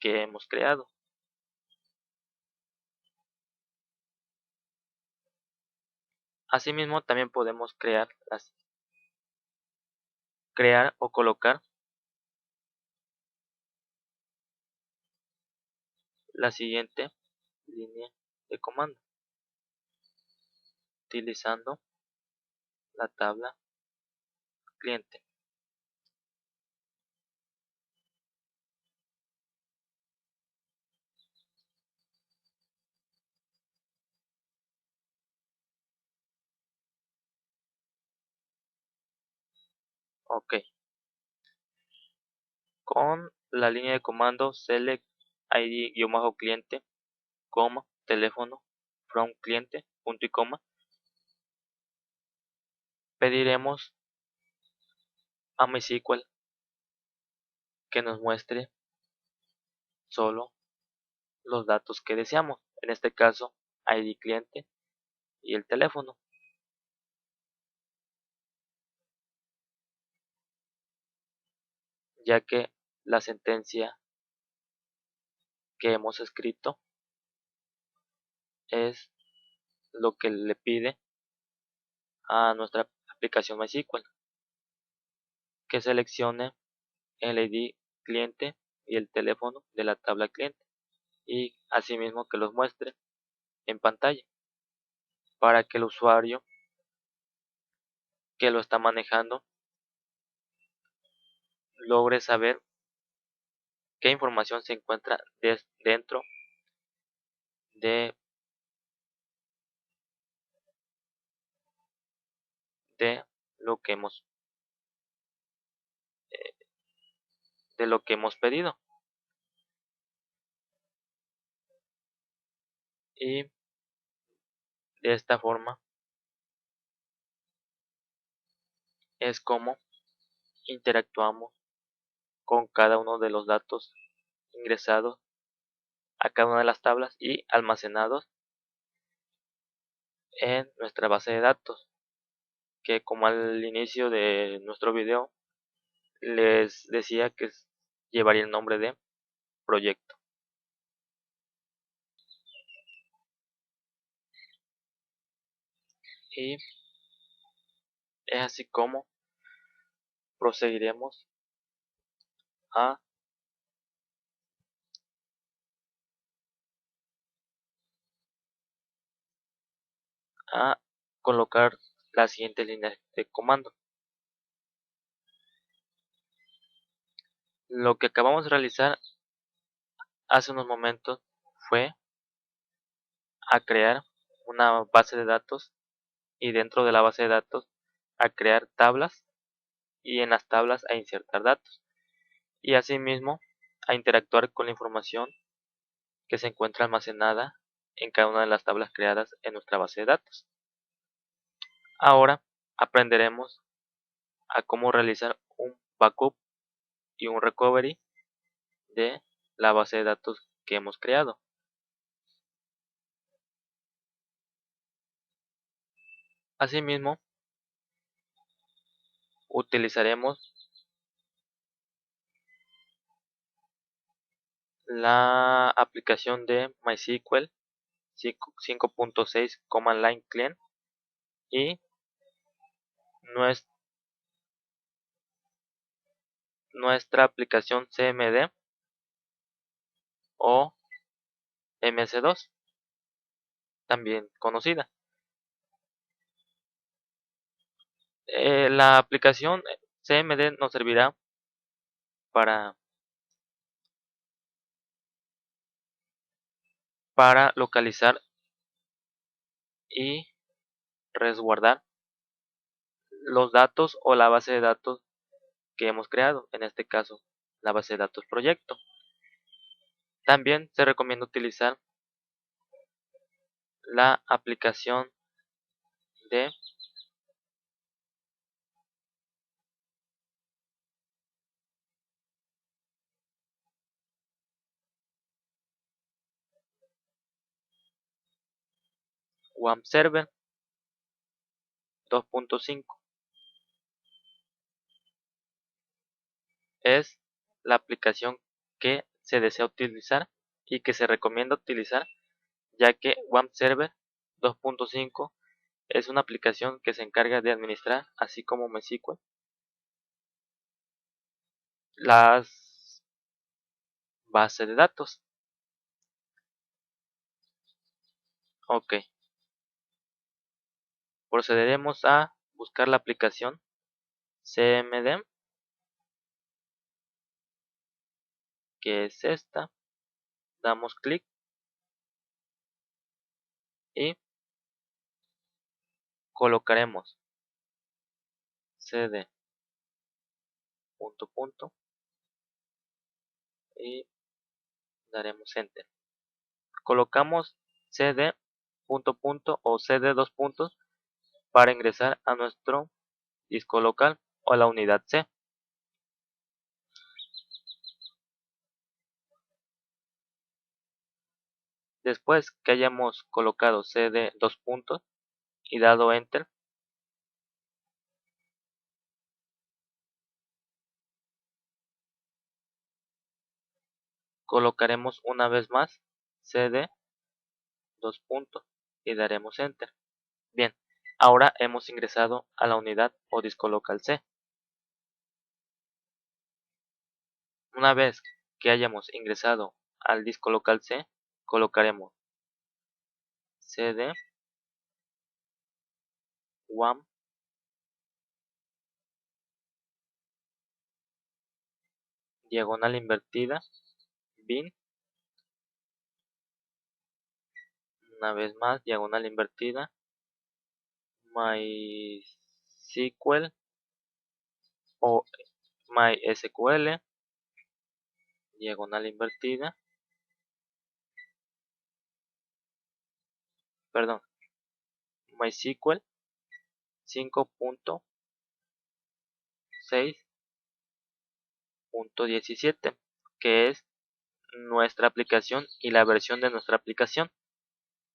que hemos creado. Asimismo, también podemos crear o colocar la siguiente línea de comando utilizando la tabla cliente. Ok. Con la línea de comando select id-cliente, teléfono from cliente, punto y coma, pediremos a MySQL que nos muestre solo los datos que deseamos, en este caso ID cliente y el teléfono, ya que la sentencia que hemos escrito es lo que le pide a nuestra aplicación MySQL, que seleccione el ID cliente y el teléfono de la tabla cliente y asimismo que los muestre en pantalla para que el usuario que lo está manejando logre saber qué información se encuentra dentro de, de lo que hemos de lo que hemos pedido. Y de esta forma es como interactuamos con cada uno de los datos ingresados a cada una de las tablas y almacenados en nuestra base de datos, que como al inicio de nuestro video les decía que llevaría el nombre de proyecto. Y es así como proseguiremos a colocar la siguiente línea de comando. Lo que acabamos de realizar hace unos momentos fue a crear una base de datos y dentro de la base de datos a crear tablas y en las tablas a insertar datos y asimismo a interactuar con la información que se encuentra almacenada en cada una de las tablas creadas en nuestra base de datos. Ahora aprenderemos a cómo realizar un backup y un recovery de la base de datos que hemos creado. Asimismo, utilizaremos la aplicación de MySQL 5.6 Command Line Client y nuestra aplicación CMD o MS2, también conocida. La aplicación CMD nos servirá para para localizar y resguardar los datos o la base de datos que hemos creado, en este caso la base de datos proyecto. También se recomienda utilizar la aplicación de WAMP Server 2.5. Es la aplicación que se desea utilizar y que se recomienda utilizar, ya que WAMP Server 2.5 es una aplicación que se encarga de administrar, así como MySQL, las bases de datos. Ok, procederemos a buscar la aplicación CMD, que es esta. Damos clic y colocaremos cd punto punto y daremos enter. Colocamos cd punto punto o cd dos puntos para ingresar a nuestro disco local o a la unidad C. Después que hayamos colocado cd dos puntos y dado enter, colocaremos una vez más cd dos puntos y daremos enter. Bien, ahora hemos ingresado a la unidad o disco local C. Una vez que hayamos ingresado al disco local C, colocaremos cd WAM diagonal invertida bin, una vez más diagonal invertida MySQL o MySQL diagonal invertida, perdón, MySQL 5.6.17, que es nuestra aplicación y la versión de nuestra aplicación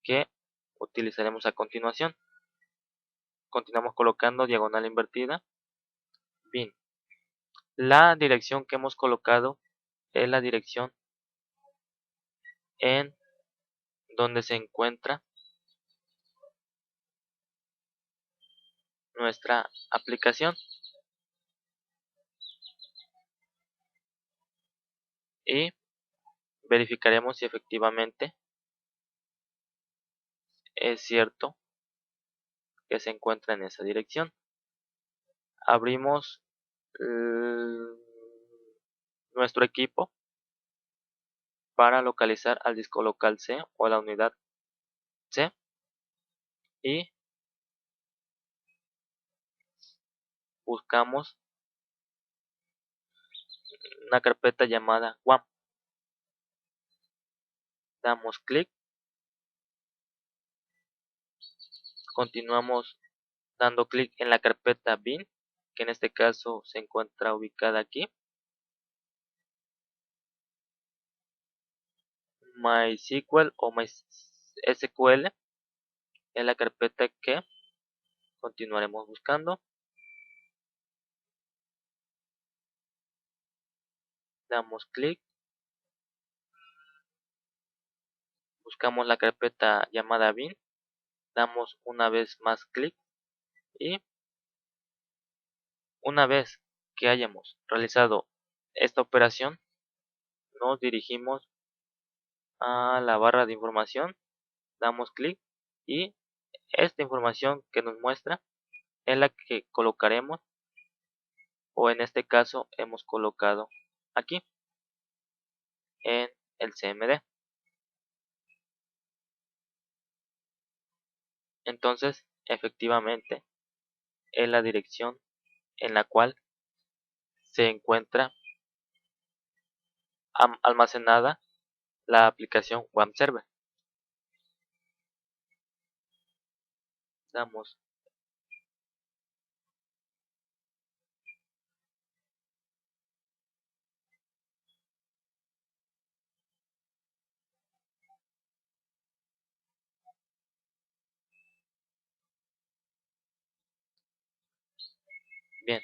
que utilizaremos a continuación. Continuamos colocando diagonal invertida bin. La dirección que hemos colocado es la dirección en donde se encuentra nuestra aplicación y verificaremos si efectivamente es cierto que se encuentra en esa dirección. Abrimos nuestro equipo para localizar al disco local C o a la unidad C y buscamos una carpeta llamada WAM. Damos clic, continuamos dando clic en la carpeta bin, que en este caso se encuentra ubicada aquí. MySQL o MySQL es la carpeta que continuaremos buscando. Damos clic, buscamos la carpeta llamada bin, damos una vez más clic y una vez que hayamos realizado esta operación, nos dirigimos a la barra de información, damos clic y esta información que nos muestra es la que colocaremos, o en este caso hemos colocado aquí en el CMD. Entonces, efectivamente, es la dirección en la cual se encuentra almacenada la aplicación web server. Damos bien.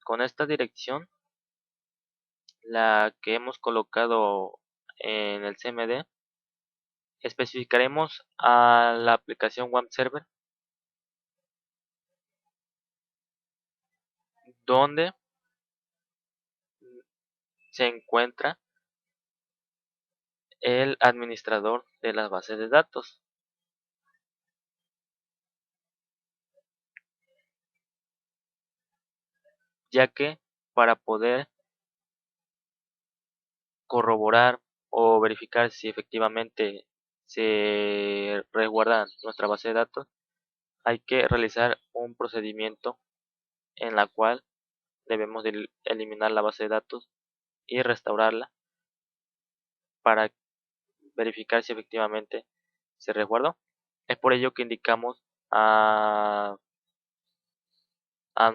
Con esta dirección, la que hemos colocado en el CMD, especificaremos a la aplicación web server donde se encuentra el administrador de las bases de datos, ya que para poder corroborar o verificar si efectivamente se resguarda nuestra base de datos, hay que realizar un procedimiento en la cual debemos de eliminar la base de datos y restaurarla para verificar si efectivamente se resguardó. Es por ello que indicamos a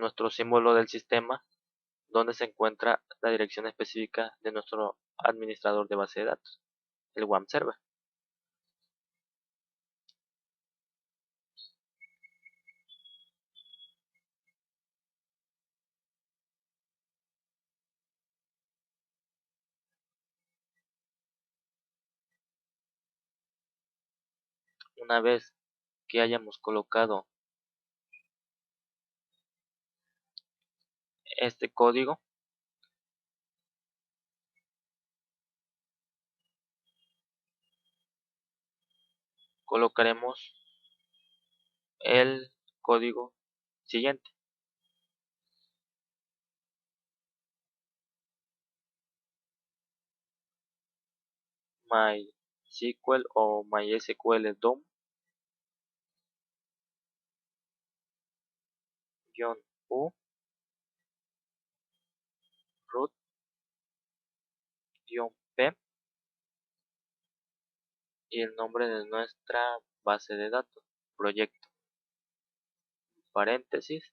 nuestro símbolo del sistema donde se encuentra la dirección específica de nuestro administrador de base de datos, el WAM server. Una vez que hayamos colocado este código, colocaremos el código siguiente: MySQL o MySQL DOM -u root -p y el nombre de nuestra base de datos, proyecto, paréntesis,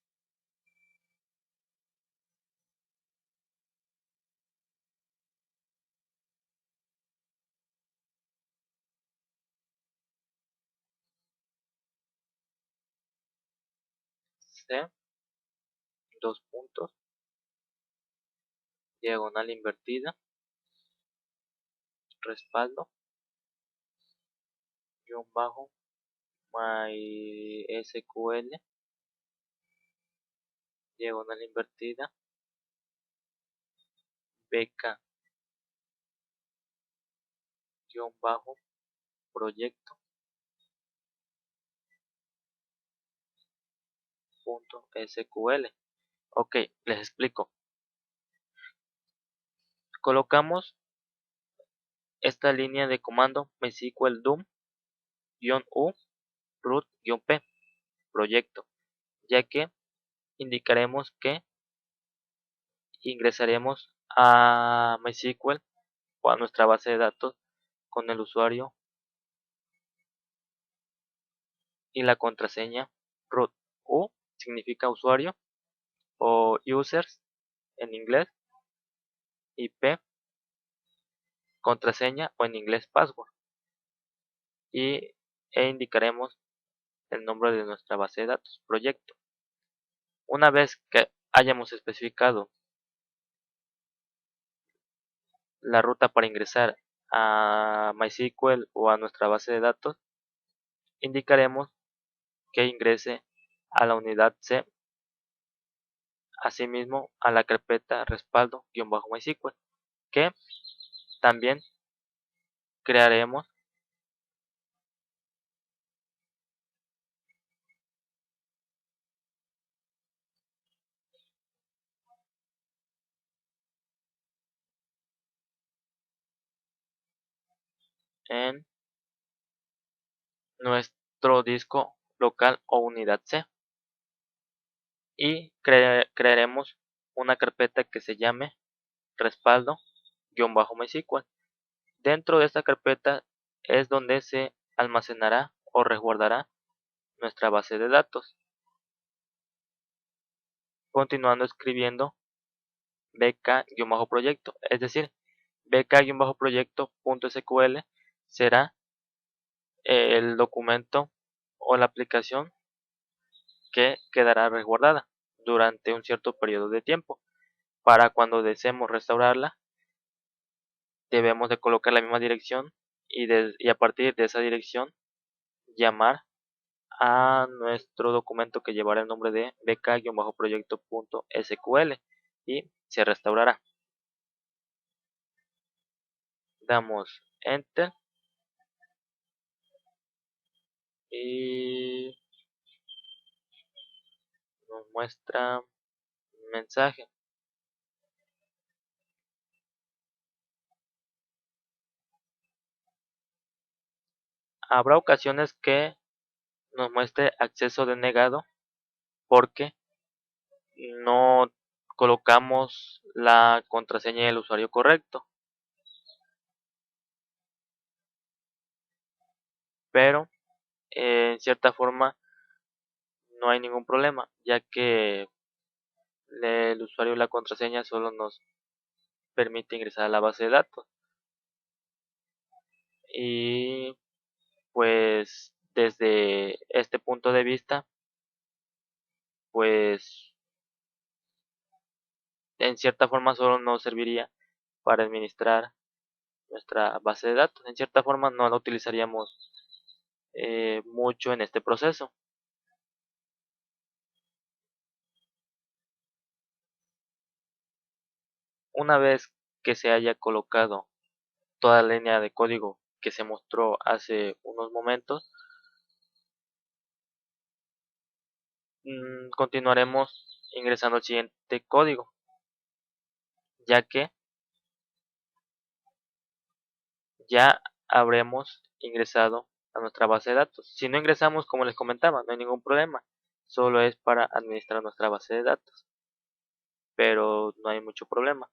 C, dos puntos, diagonal invertida, respaldo, guión bajo, MySQL, diagonal invertida, BK, guión bajo, proyecto, punto SQL. Ok, les explico. Colocamos esta línea de comando MySQL DOM-u root-p, proyecto, ya que indicaremos que ingresaremos a MySQL o a nuestra base de datos con el usuario y la contraseña root. U significa usuario o users en inglés, y P contraseña o en inglés password, y indicaremos el nombre de nuestra base de datos, proyecto. Una vez que hayamos especificado la ruta para ingresar a MySQL o a nuestra base de datos, indicaremos que ingrese a la unidad C, asimismo a la carpeta respaldo-MySQL, que también crearemos en nuestro disco local o unidad C y crearemos una carpeta que se llame respaldo-mysql. Dentro de esta carpeta es donde se almacenará o resguardará nuestra base de datos. Continuando escribiendo bk-proyecto, es decir, bk-proyecto.sql será el documento o la aplicación que quedará resguardada durante un cierto periodo de tiempo. Para cuando deseemos restaurarla, debemos de colocar la misma dirección y a partir de esa dirección llamar a nuestro documento que llevará el nombre de bk-proyecto.sql y se restaurará. Damos enter y nos muestra un mensaje. Habrá ocasiones que nos muestre acceso denegado porque no colocamos la contraseña del usuario correcto, pero en cierta forma no hay ningún problema, ya que el usuario y la contraseña solo nos permite ingresar a la base de datos. Y pues desde este punto de vista, pues en cierta forma solo nos serviría para administrar nuestra base de datos. En cierta forma no la utilizaríamos mucho en este proceso. Una vez que se haya colocado toda la línea de código que se mostró hace unos momentos, continuaremos ingresando el siguiente código, ya que ya habremos ingresado a nuestra base de datos. Si no ingresamos, como les comentaba, no hay ningún problema, solo es para administrar nuestra base de datos, pero no hay mucho problema.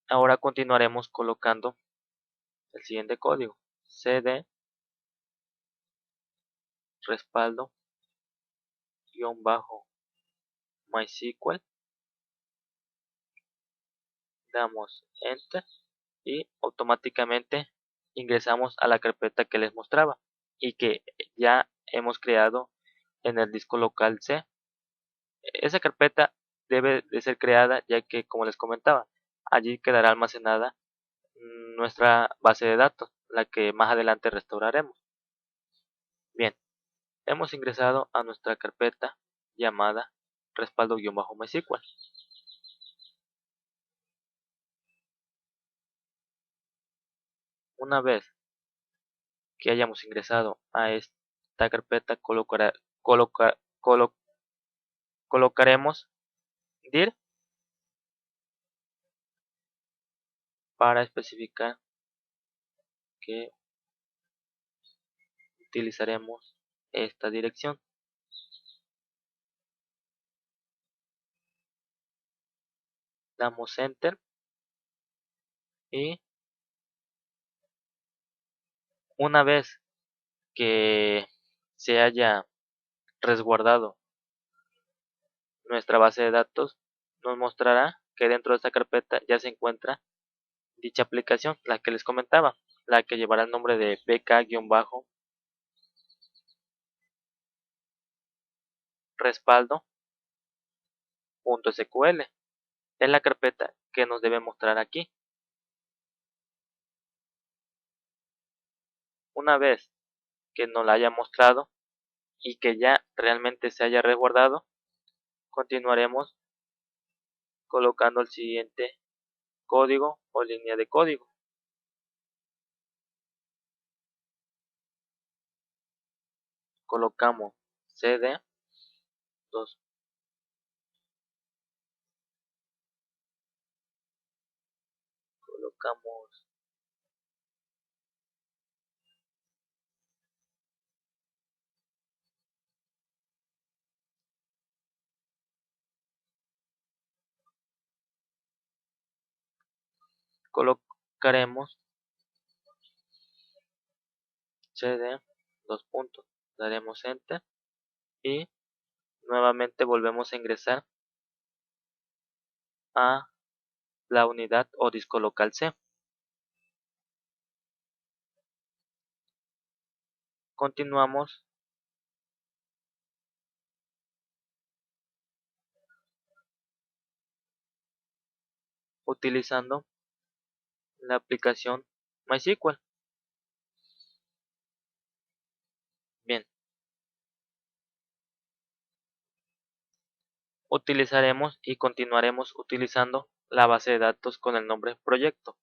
Ahora continuaremos colocando el siguiente código: cd respaldo-mysql, damos enter y automáticamente ingresamos a la carpeta que les mostraba y que ya hemos creado en el disco local C. Esa carpeta debe de ser creada ya que, como les comentaba, allí quedará almacenada nuestra base de datos, la que más adelante restauraremos. Bien, hemos ingresado a nuestra carpeta llamada respaldo-mysql. Una vez que hayamos ingresado a esta carpeta, colocaremos dir para especificar que utilizaremos esta dirección. Damos enter y una vez que se haya resguardado nuestra base de datos, nos mostrará que dentro de esta carpeta ya se encuentra dicha aplicación, la que les comentaba, la que llevará el nombre de bk-respaldo.sql. Es la carpeta que nos debe mostrar aquí. Una vez que nos la haya mostrado y que ya realmente se haya resguardado, continuaremos colocando el siguiente código o línea de código. Colocamos cd dos colocaremos cd dos puntos, daremos enter y nuevamente volvemos a ingresar a la unidad o disco local C. Continuamos utilizando la aplicación MySQL. Bien, utilizaremos y continuaremos utilizando la base de datos con el nombre proyecto.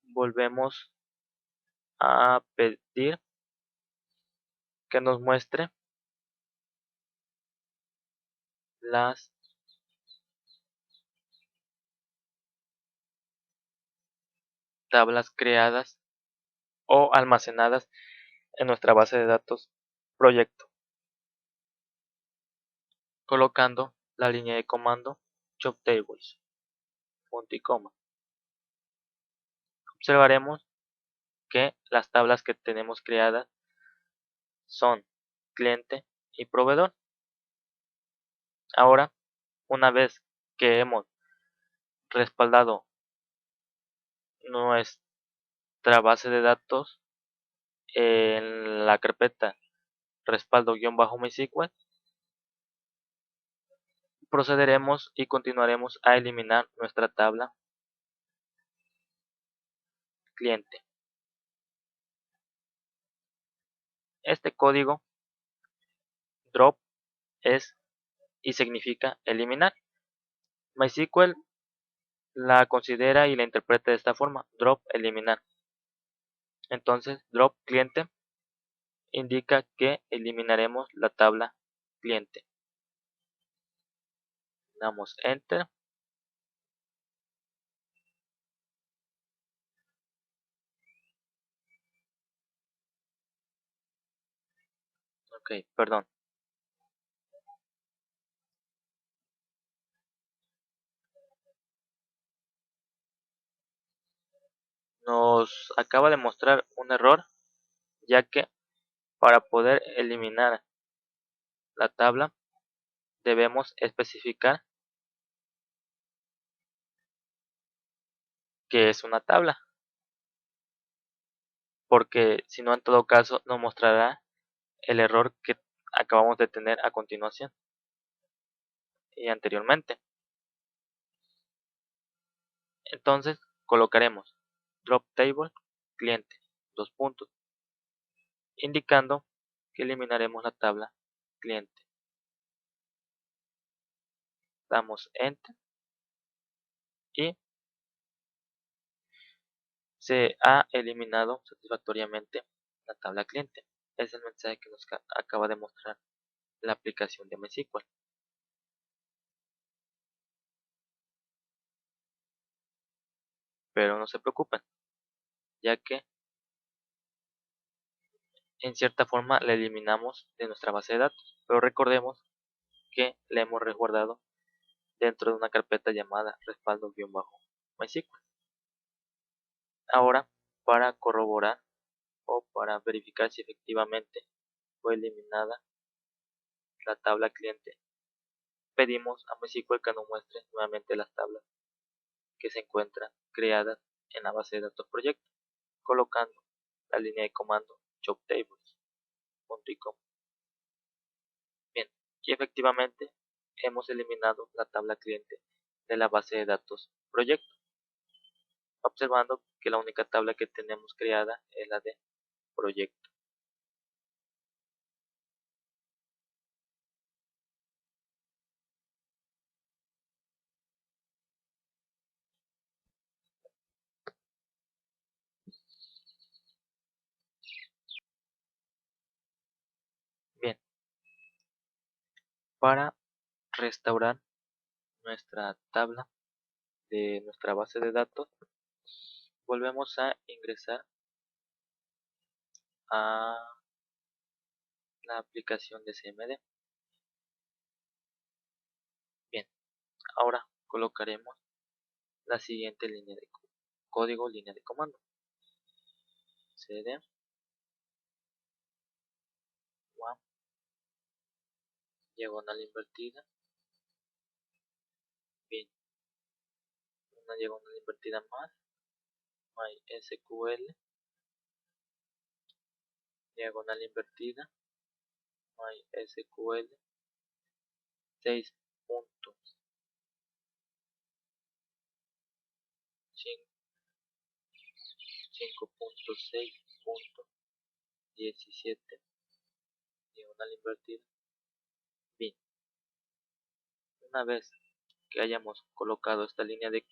Volvemos a pedir que nos muestre las tablas creadas o almacenadas en nuestra base de datos proyecto, colocando la línea de comando jobtables, punto y coma. Observaremos que las tablas que tenemos creadas son cliente y proveedor. Ahora, una vez que hemos respaldado nuestra base de datos en la carpeta respaldo-MySQL, procederemos y continuaremos a eliminar nuestra tabla cliente. Este código drop es y significa eliminar. MySQL la considera y la interpreta de esta forma, drop eliminar. Entonces, drop cliente indica que eliminaremos la tabla cliente. Damos enter. Ok, perdón. Nos acaba de mostrar un error, ya que para poder eliminar la tabla debemos especificar que es una tabla, porque si no, en todo caso nos mostrará el error que acabamos de tener a continuación y anteriormente. Entonces colocaremos drop table cliente dos puntos, indicando que eliminaremos la tabla cliente. Damos enter y se ha eliminado satisfactoriamente la tabla cliente. Es el mensaje que nos acaba de mostrar la aplicación de MySQL. Pero no se preocupen, ya que en cierta forma la eliminamos de nuestra base de datos. Pero recordemos que la hemos resguardado dentro de una carpeta llamada respaldo-MySQL. Ahora, para corroborar o para verificar si efectivamente fue eliminada la tabla cliente, pedimos a MySQL que nos muestre nuevamente las tablas que se encuentran creadas en la base de datos proyecto, colocando la línea de comando jobtables, punto y coma. Bien, y efectivamente hemos eliminado la tabla cliente de la base de datos proyecto, observando que la única tabla que tenemos creada es la de proyecto. Bien, para restaurar nuestra tabla de nuestra base de datos, volvemos a ingresar a la aplicación de CMD. Bien, ahora colocaremos la siguiente línea de código, línea de comando: cd one diagonal invertida. Bien, una diagonal invertida más MySQL diagonal invertida MySQL 5.6.17 diagonal invertida. Bien, una vez que hayamos colocado esta línea de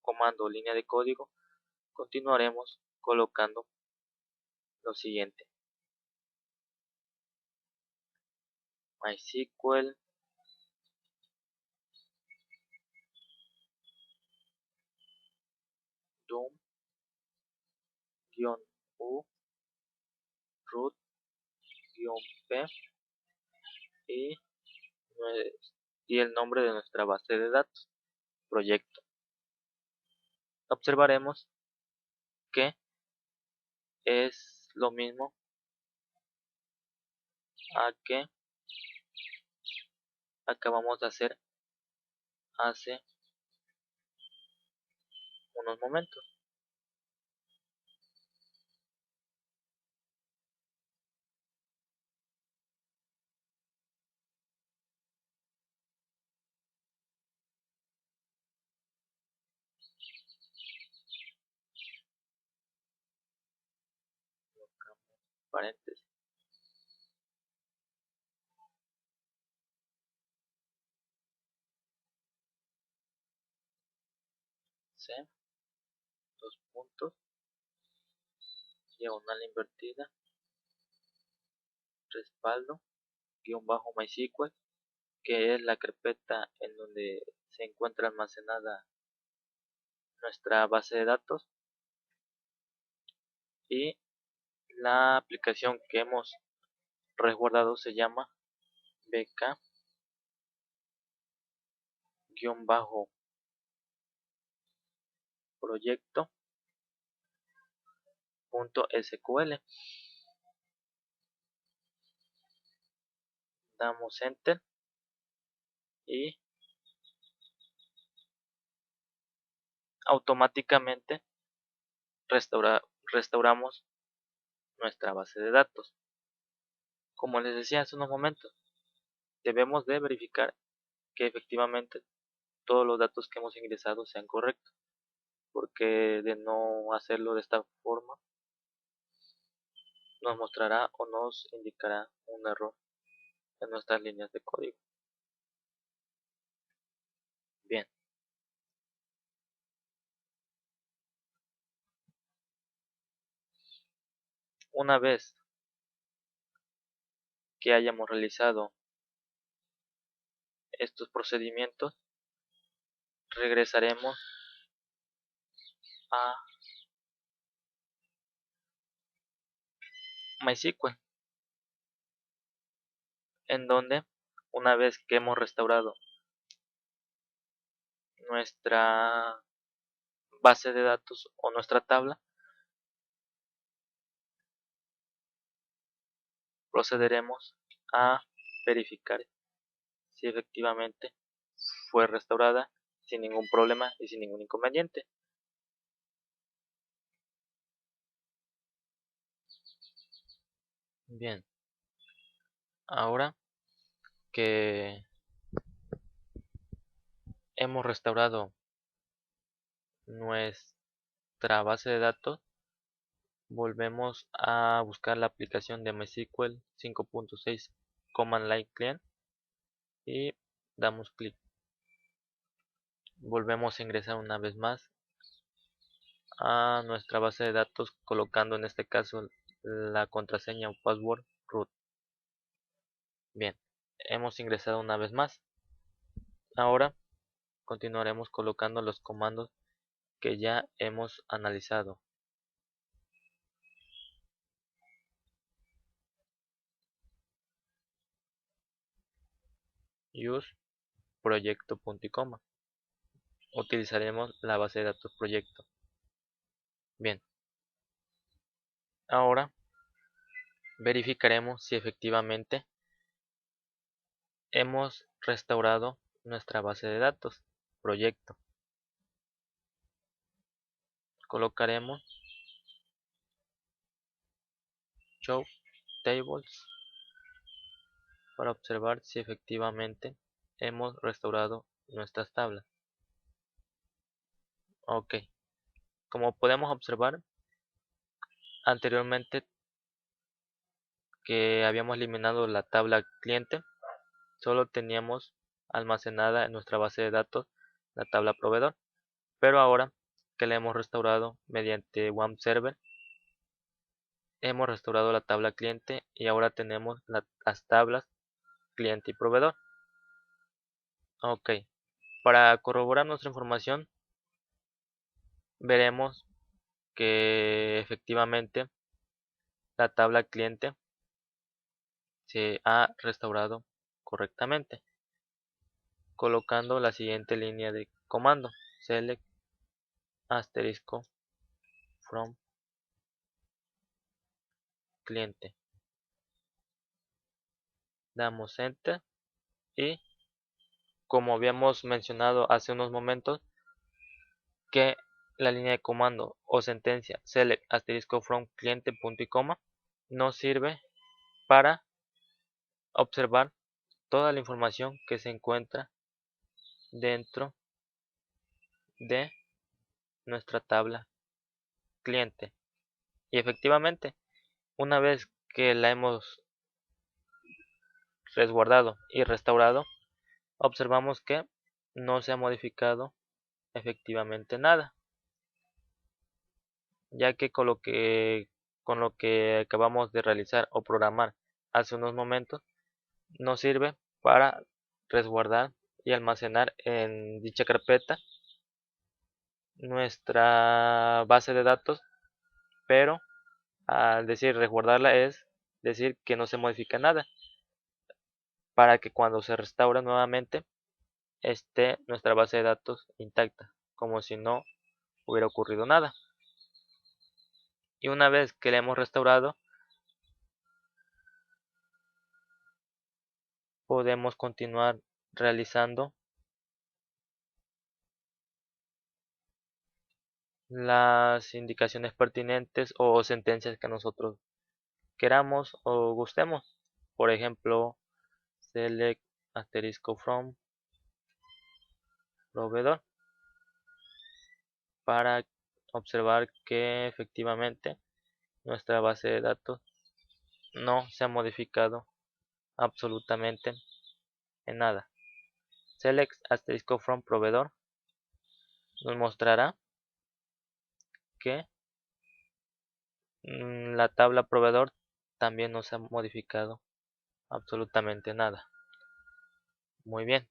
comando o línea de código, continuaremos colocando lo siguiente: MySQL DOM-U root-p y el nombre de nuestra base de datos, proyecto. Observaremos que es lo mismo a que acabamos de hacer hace unos momentos. Paréntesis, C, dos puntos, diagonal invertida, respaldo, guión bajo MySQL, que es la carpeta en donde se encuentra almacenada nuestra base de datos, y la aplicación que hemos resguardado se llama bk-proyecto.sql. Damos enter y automáticamente restauramos nuestra base de datos. Como les decía hace unos momentos, debemos de verificar que efectivamente todos los datos que hemos ingresado sean correctos, porque de no hacerlo de esta forma nos mostrará o nos indicará un error en nuestras líneas de código. Bien, una vez que hayamos realizado estos procedimientos, regresaremos a MySQL, en donde una vez que hemos restaurado nuestra base de datos o nuestra tabla, procederemos a verificar si efectivamente fue restaurada sin ningún problema y sin ningún inconveniente. Bien, ahora que hemos restaurado nuestra base de datos, volvemos a buscar la aplicación de MySQL 5.6 Command Line Client y damos clic. Volvemos a ingresar una vez más a nuestra base de datos, colocando en este caso la contraseña o password root. Bien, hemos ingresado una vez más. Ahora continuaremos colocando los comandos que ya hemos analizado. Use proyecto punto y coma. Utilizaremos la base de datos proyecto. Bien. Ahora verificaremos si efectivamente hemos restaurado nuestra base de datos proyecto. Colocaremos show tables para observar si efectivamente hemos restaurado nuestras tablas. Ok, como podemos observar anteriormente que habíamos eliminado la tabla cliente, solo teníamos almacenada en nuestra base de datos la tabla proveedor, pero ahora que la hemos restaurado mediante WAMP Server, hemos restaurado la tabla cliente y ahora tenemos las tablas cliente y proveedor. Ok, para corroborar nuestra información veremos que efectivamente la tabla cliente se ha restaurado correctamente, colocando la siguiente línea de comando: select asterisco from cliente. Damos enter y, como habíamos mencionado hace unos momentos, que la línea de comando o sentencia select asterisco from cliente punto y coma nos sirve para observar toda la información que se encuentra dentro de nuestra tabla cliente. Y efectivamente, una vez que la hemos resguardado y restaurado, observamos que no se ha modificado efectivamente nada, ya que con lo que acabamos de realizar o programar hace unos momentos nos sirve para resguardar y almacenar en dicha carpeta nuestra base de datos, pero al decir resguardarla es decir que no se modifica nada, para que cuando se restaure nuevamente esté nuestra base de datos intacta, como si no hubiera ocurrido nada. Y una vez que la hemos restaurado, podemos continuar realizando las indicaciones pertinentes o sentencias que nosotros queramos o gustemos. Por ejemplo, select asterisco from proveedor, para observar que efectivamente nuestra base de datos no se ha modificado absolutamente en nada. Select asterisco from proveedor nos mostrará que la tabla proveedor también no se ha modificado absolutamente nada. Muy bien.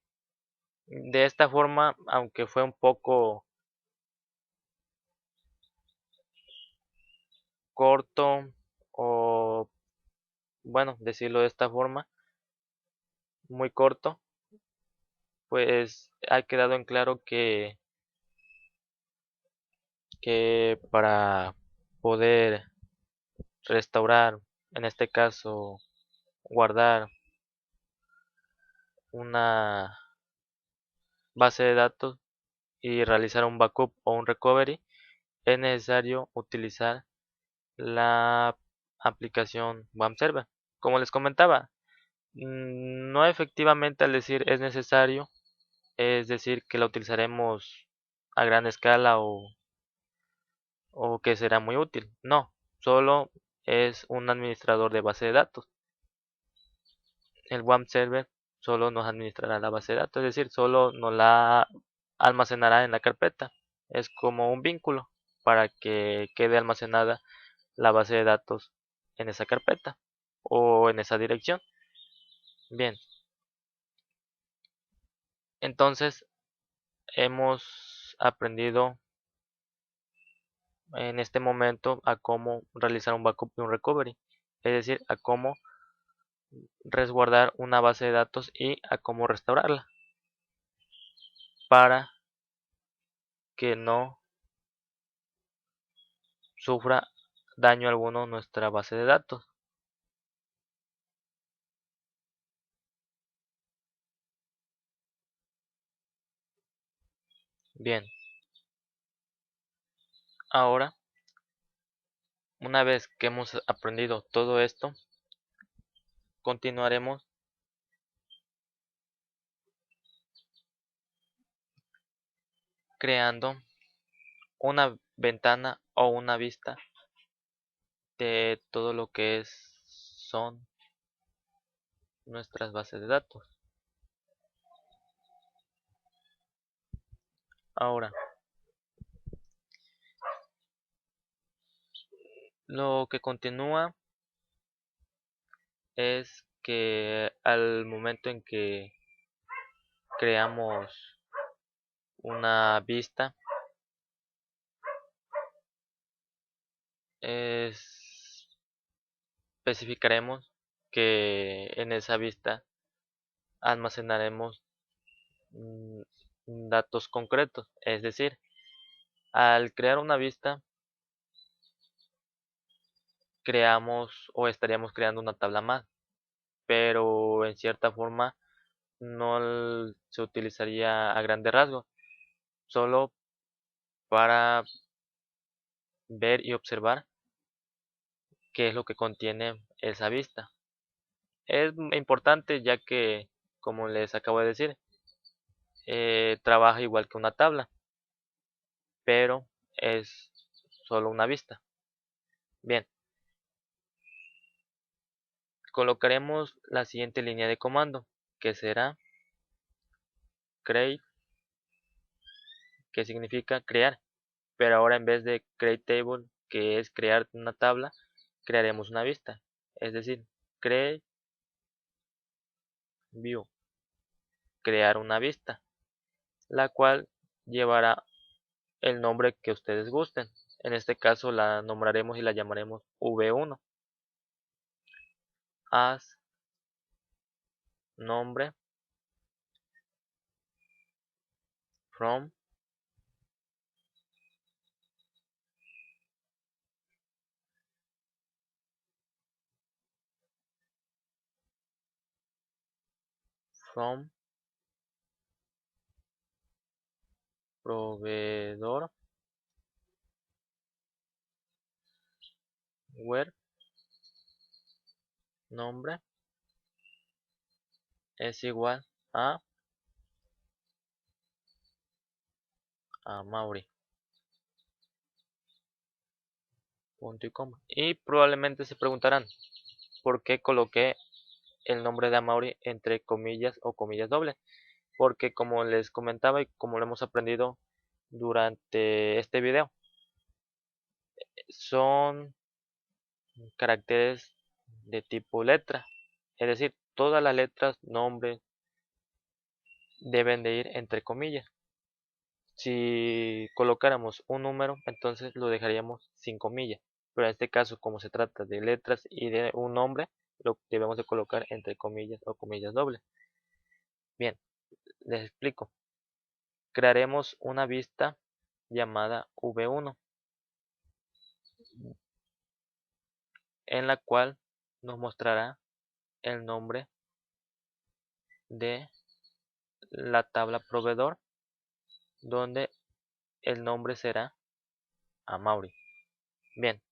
De esta forma, aunque fue un poco corto o, bueno, decirlo de esta forma, muy corto, pues ha quedado en claro que para poder restaurar, en este caso guardar una base de datos y realizar un backup o un recovery, es necesario utilizar la aplicación WAMP Server. Como les comentaba, no efectivamente al decir es necesario, es decir que la utilizaremos a gran escala o que será muy útil. No, solo es un administrador de base de datos. El WAMP Server solo nos administrará la base de datos, es decir, solo nos la almacenará en la carpeta. Es como un vínculo para que quede almacenada la base de datos en esa carpeta o en esa dirección. Bien, entonces hemos aprendido en este momento a cómo realizar un backup y un recovery, es decir, a cómo resguardar una base de datos y a cómo restaurarla para que no sufra daño alguno nuestra base de datos. Bien, ahora, una vez que hemos aprendido todo esto, continuaremos creando una ventana o una vista de todo lo que son nuestras bases de datos. Ahora, lo que continúa es que al momento en que creamos una vista, especificaremos que en esa vista almacenaremos mm, datos concretos. Es decir, al crear una vista, creamos o estaríamos creando una tabla más, pero en cierta forma no se utilizaría a grandes rasgos, solo para ver y observar qué es lo que contiene esa vista. Es importante ya que, como les acabo de decir, trabaja igual que una tabla, pero es solo una vista. Bien, colocaremos la siguiente línea de comando, que será create, que significa crear, pero ahora en vez de create table, que es crear una tabla, crearemos una vista, es decir, create view, crear una vista, la cual llevará el nombre que ustedes gusten. En este caso la nombraremos y la llamaremos v1. As nombre from from proveedor where nombre es igual a Mauri. Punto y coma. Y probablemente se preguntarán por qué coloqué el nombre de Amaury entre comillas o comillas dobles. Porque como les comentaba y como lo hemos aprendido durante este video, son caracteres de tipo letra. Es decir, todas las letras, nombres, deben de ir entre comillas. Si colocáramos un número, entonces lo dejaríamos sin comillas. Pero en este caso, como se trata de letras y de un nombre, lo debemos de colocar entre comillas o comillas dobles. Bien, les explico. Crearemos una vista llamada v1, en la cual nos mostrará el nombre de la tabla proveedor, donde el nombre será Amaury. Bien,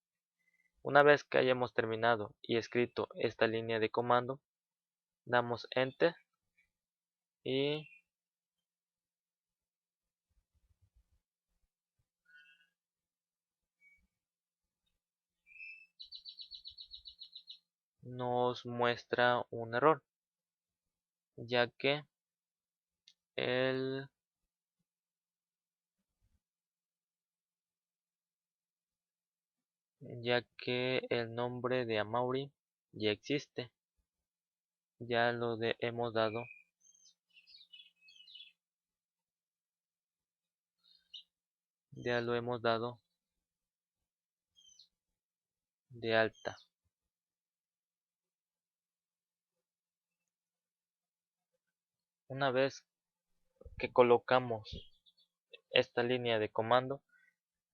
una vez que hayamos terminado y escrito esta línea de comando, damos enter y nos muestra un error, ya que el nombre de Amaury ya existe, ya hemos dado ya lo hemos dado de alta. Una vez que colocamos esta línea de comando,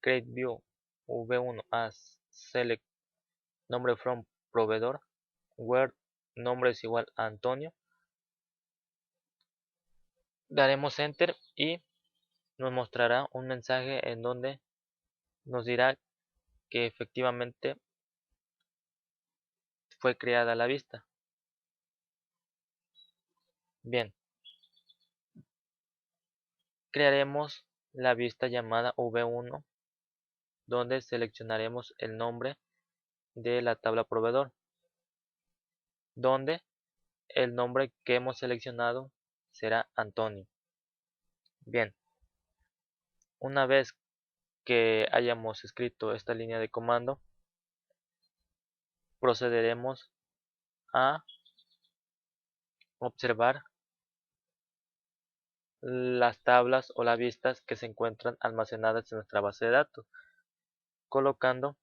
create view v1 as select nombre from proveedor where nombre es igual a Antonio, daremos enter y nos mostrará un mensaje en donde nos dirá que efectivamente fue creada la vista. Bien, crearemos la vista llamada v1 donde seleccionaremos el nombre de la tabla proveedor, donde el nombre que hemos seleccionado será Antonio. Bien, una vez que hayamos escrito esta línea de comando, procederemos a observar las tablas o las vistas que se encuentran almacenadas en nuestra base de datos, colocando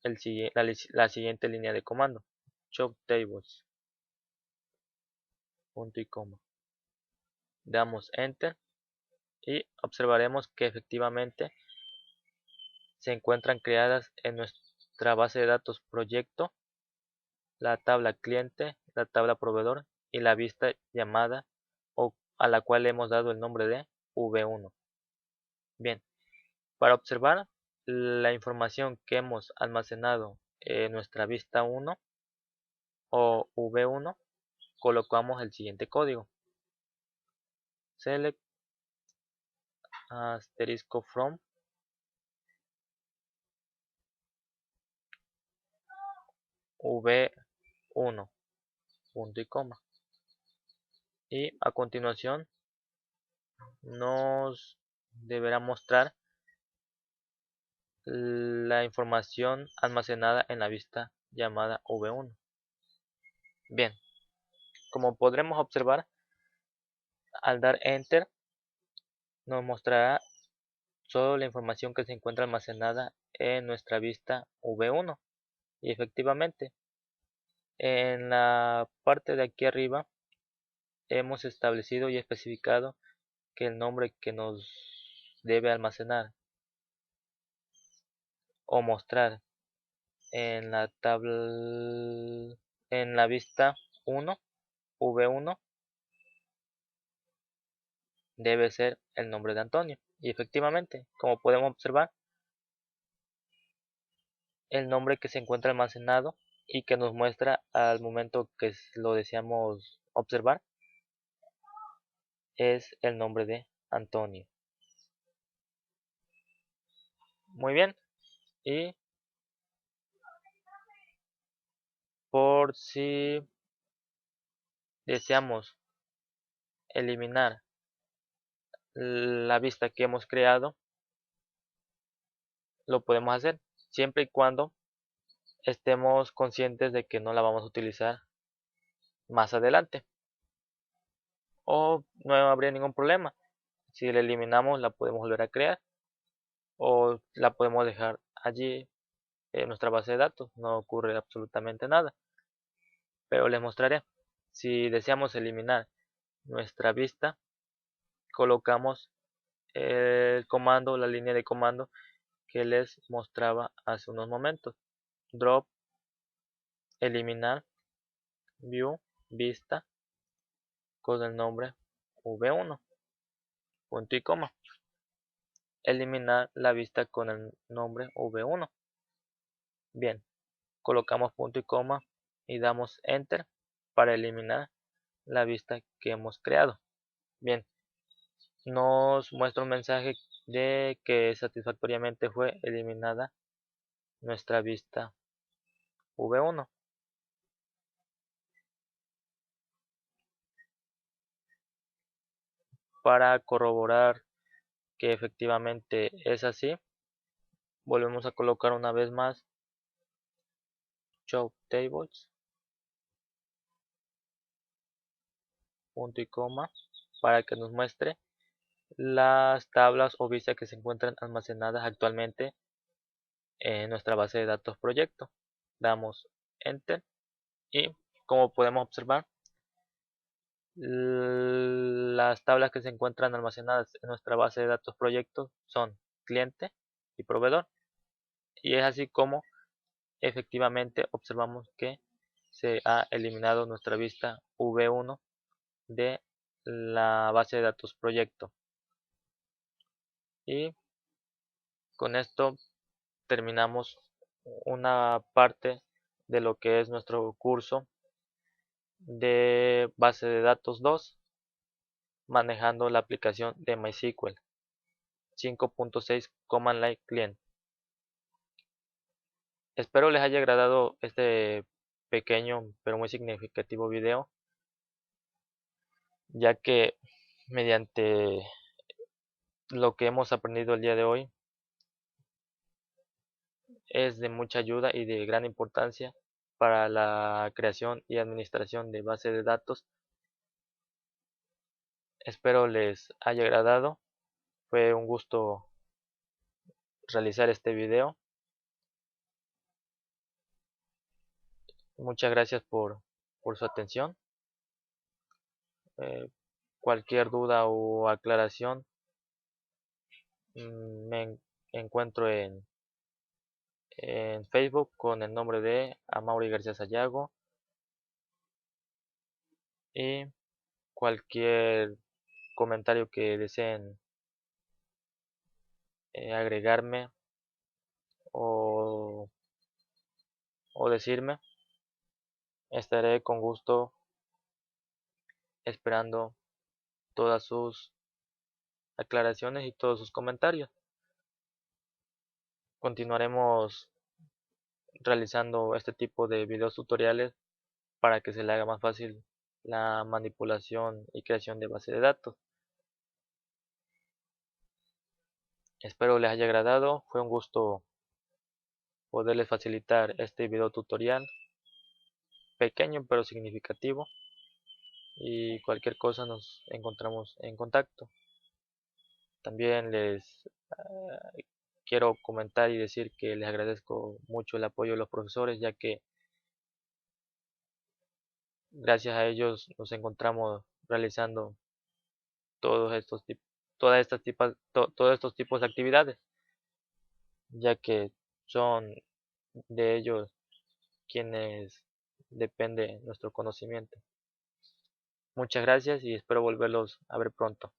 la siguiente línea de comando: show tables, punto y coma. Damos enter y observaremos que efectivamente se encuentran creadas en nuestra base de datos proyecto la tabla cliente, la tabla proveedor y la vista llamada o a la cual le hemos dado el nombre de v1. Bien, para observar la información que hemos almacenado en nuestra vista 1 o v1, colocamos el siguiente código: select asterisco from v1, punto y coma. Y a continuación nos deberá mostrar la información almacenada en la vista llamada v1. Bien, como podremos observar, al dar enter nos mostrará solo la información que se encuentra almacenada en nuestra vista v1. Y efectivamente, en la parte de aquí arriba hemos establecido y especificado que el nombre que nos debe almacenar o mostrar en la tabla, en la vista 1 v1, debe ser el nombre de Antonio. Y efectivamente, como podemos observar, el nombre que se encuentra almacenado y que nos muestra al momento que lo deseamos observar es el nombre de Antonio. Muy bien, y por si deseamos eliminar la vista que hemos creado, lo podemos hacer siempre y cuando estemos conscientes de que no la vamos a utilizar más adelante, o no habría ningún problema. Si la eliminamos, la podemos volver a crear o la podemos dejar allí en nuestra base de datos, no ocurre absolutamente nada. Pero les mostraré: si deseamos eliminar nuestra vista, colocamos el comando, la línea de comando que les mostraba hace unos momentos: drop eliminar view vista con el nombre v1, punto y coma. Eliminar la vista con el nombre v1. Bien, colocamos punto y coma y damos enter para eliminar la vista que hemos creado. Bien, nos muestra un mensaje de que satisfactoriamente fue eliminada nuestra vista v1. Para corroborar que efectivamente es así, volvemos a colocar una vez más show tables, punto y coma, para que nos muestre las tablas o vistas que se encuentran almacenadas actualmente en nuestra base de datos proyecto. Damos Enter y como podemos observar, las tablas que se encuentran almacenadas en nuestra base de datos proyecto son cliente y proveedor. Y es así como efectivamente observamos que se ha eliminado nuestra vista V1 de la base de datos proyecto. Y con esto terminamos una parte de lo que es nuestro curso de base de datos 2, manejando la aplicación de MySQL 5.6 Command Line Client. Espero les haya agradado este pequeño pero muy significativo video, ya que mediante lo que hemos aprendido el día de hoy es de mucha ayuda y de gran importancia para la creación y administración de bases de datos. Espero les haya agradado. Fue un gusto realizar este video. Muchas gracias por su atención. Eh, Cualquier duda o aclaración, me encuentro en Facebook con el nombre de Amaury García Sayago, y cualquier comentario que deseen agregarme o, o decirme, estaré con gusto esperando todas sus aclaraciones y todos sus comentarios. Continuaremos realizando este tipo de videos tutoriales para que se le haga más fácil la manipulación y creación de base de datos. Espero les haya agradado. Fue un gusto poderles facilitar este video tutorial pequeño pero significativo, y cualquier cosa nos encontramos en contacto. También les quiero comentar y decir que les agradezco mucho el apoyo de los profesores, ya que gracias a ellos nos encontramos realizando todos estos tipos todos estos tipos de actividades, ya que son de ellos quienes depende nuestro conocimiento. Muchas gracias y espero volverlos a ver pronto.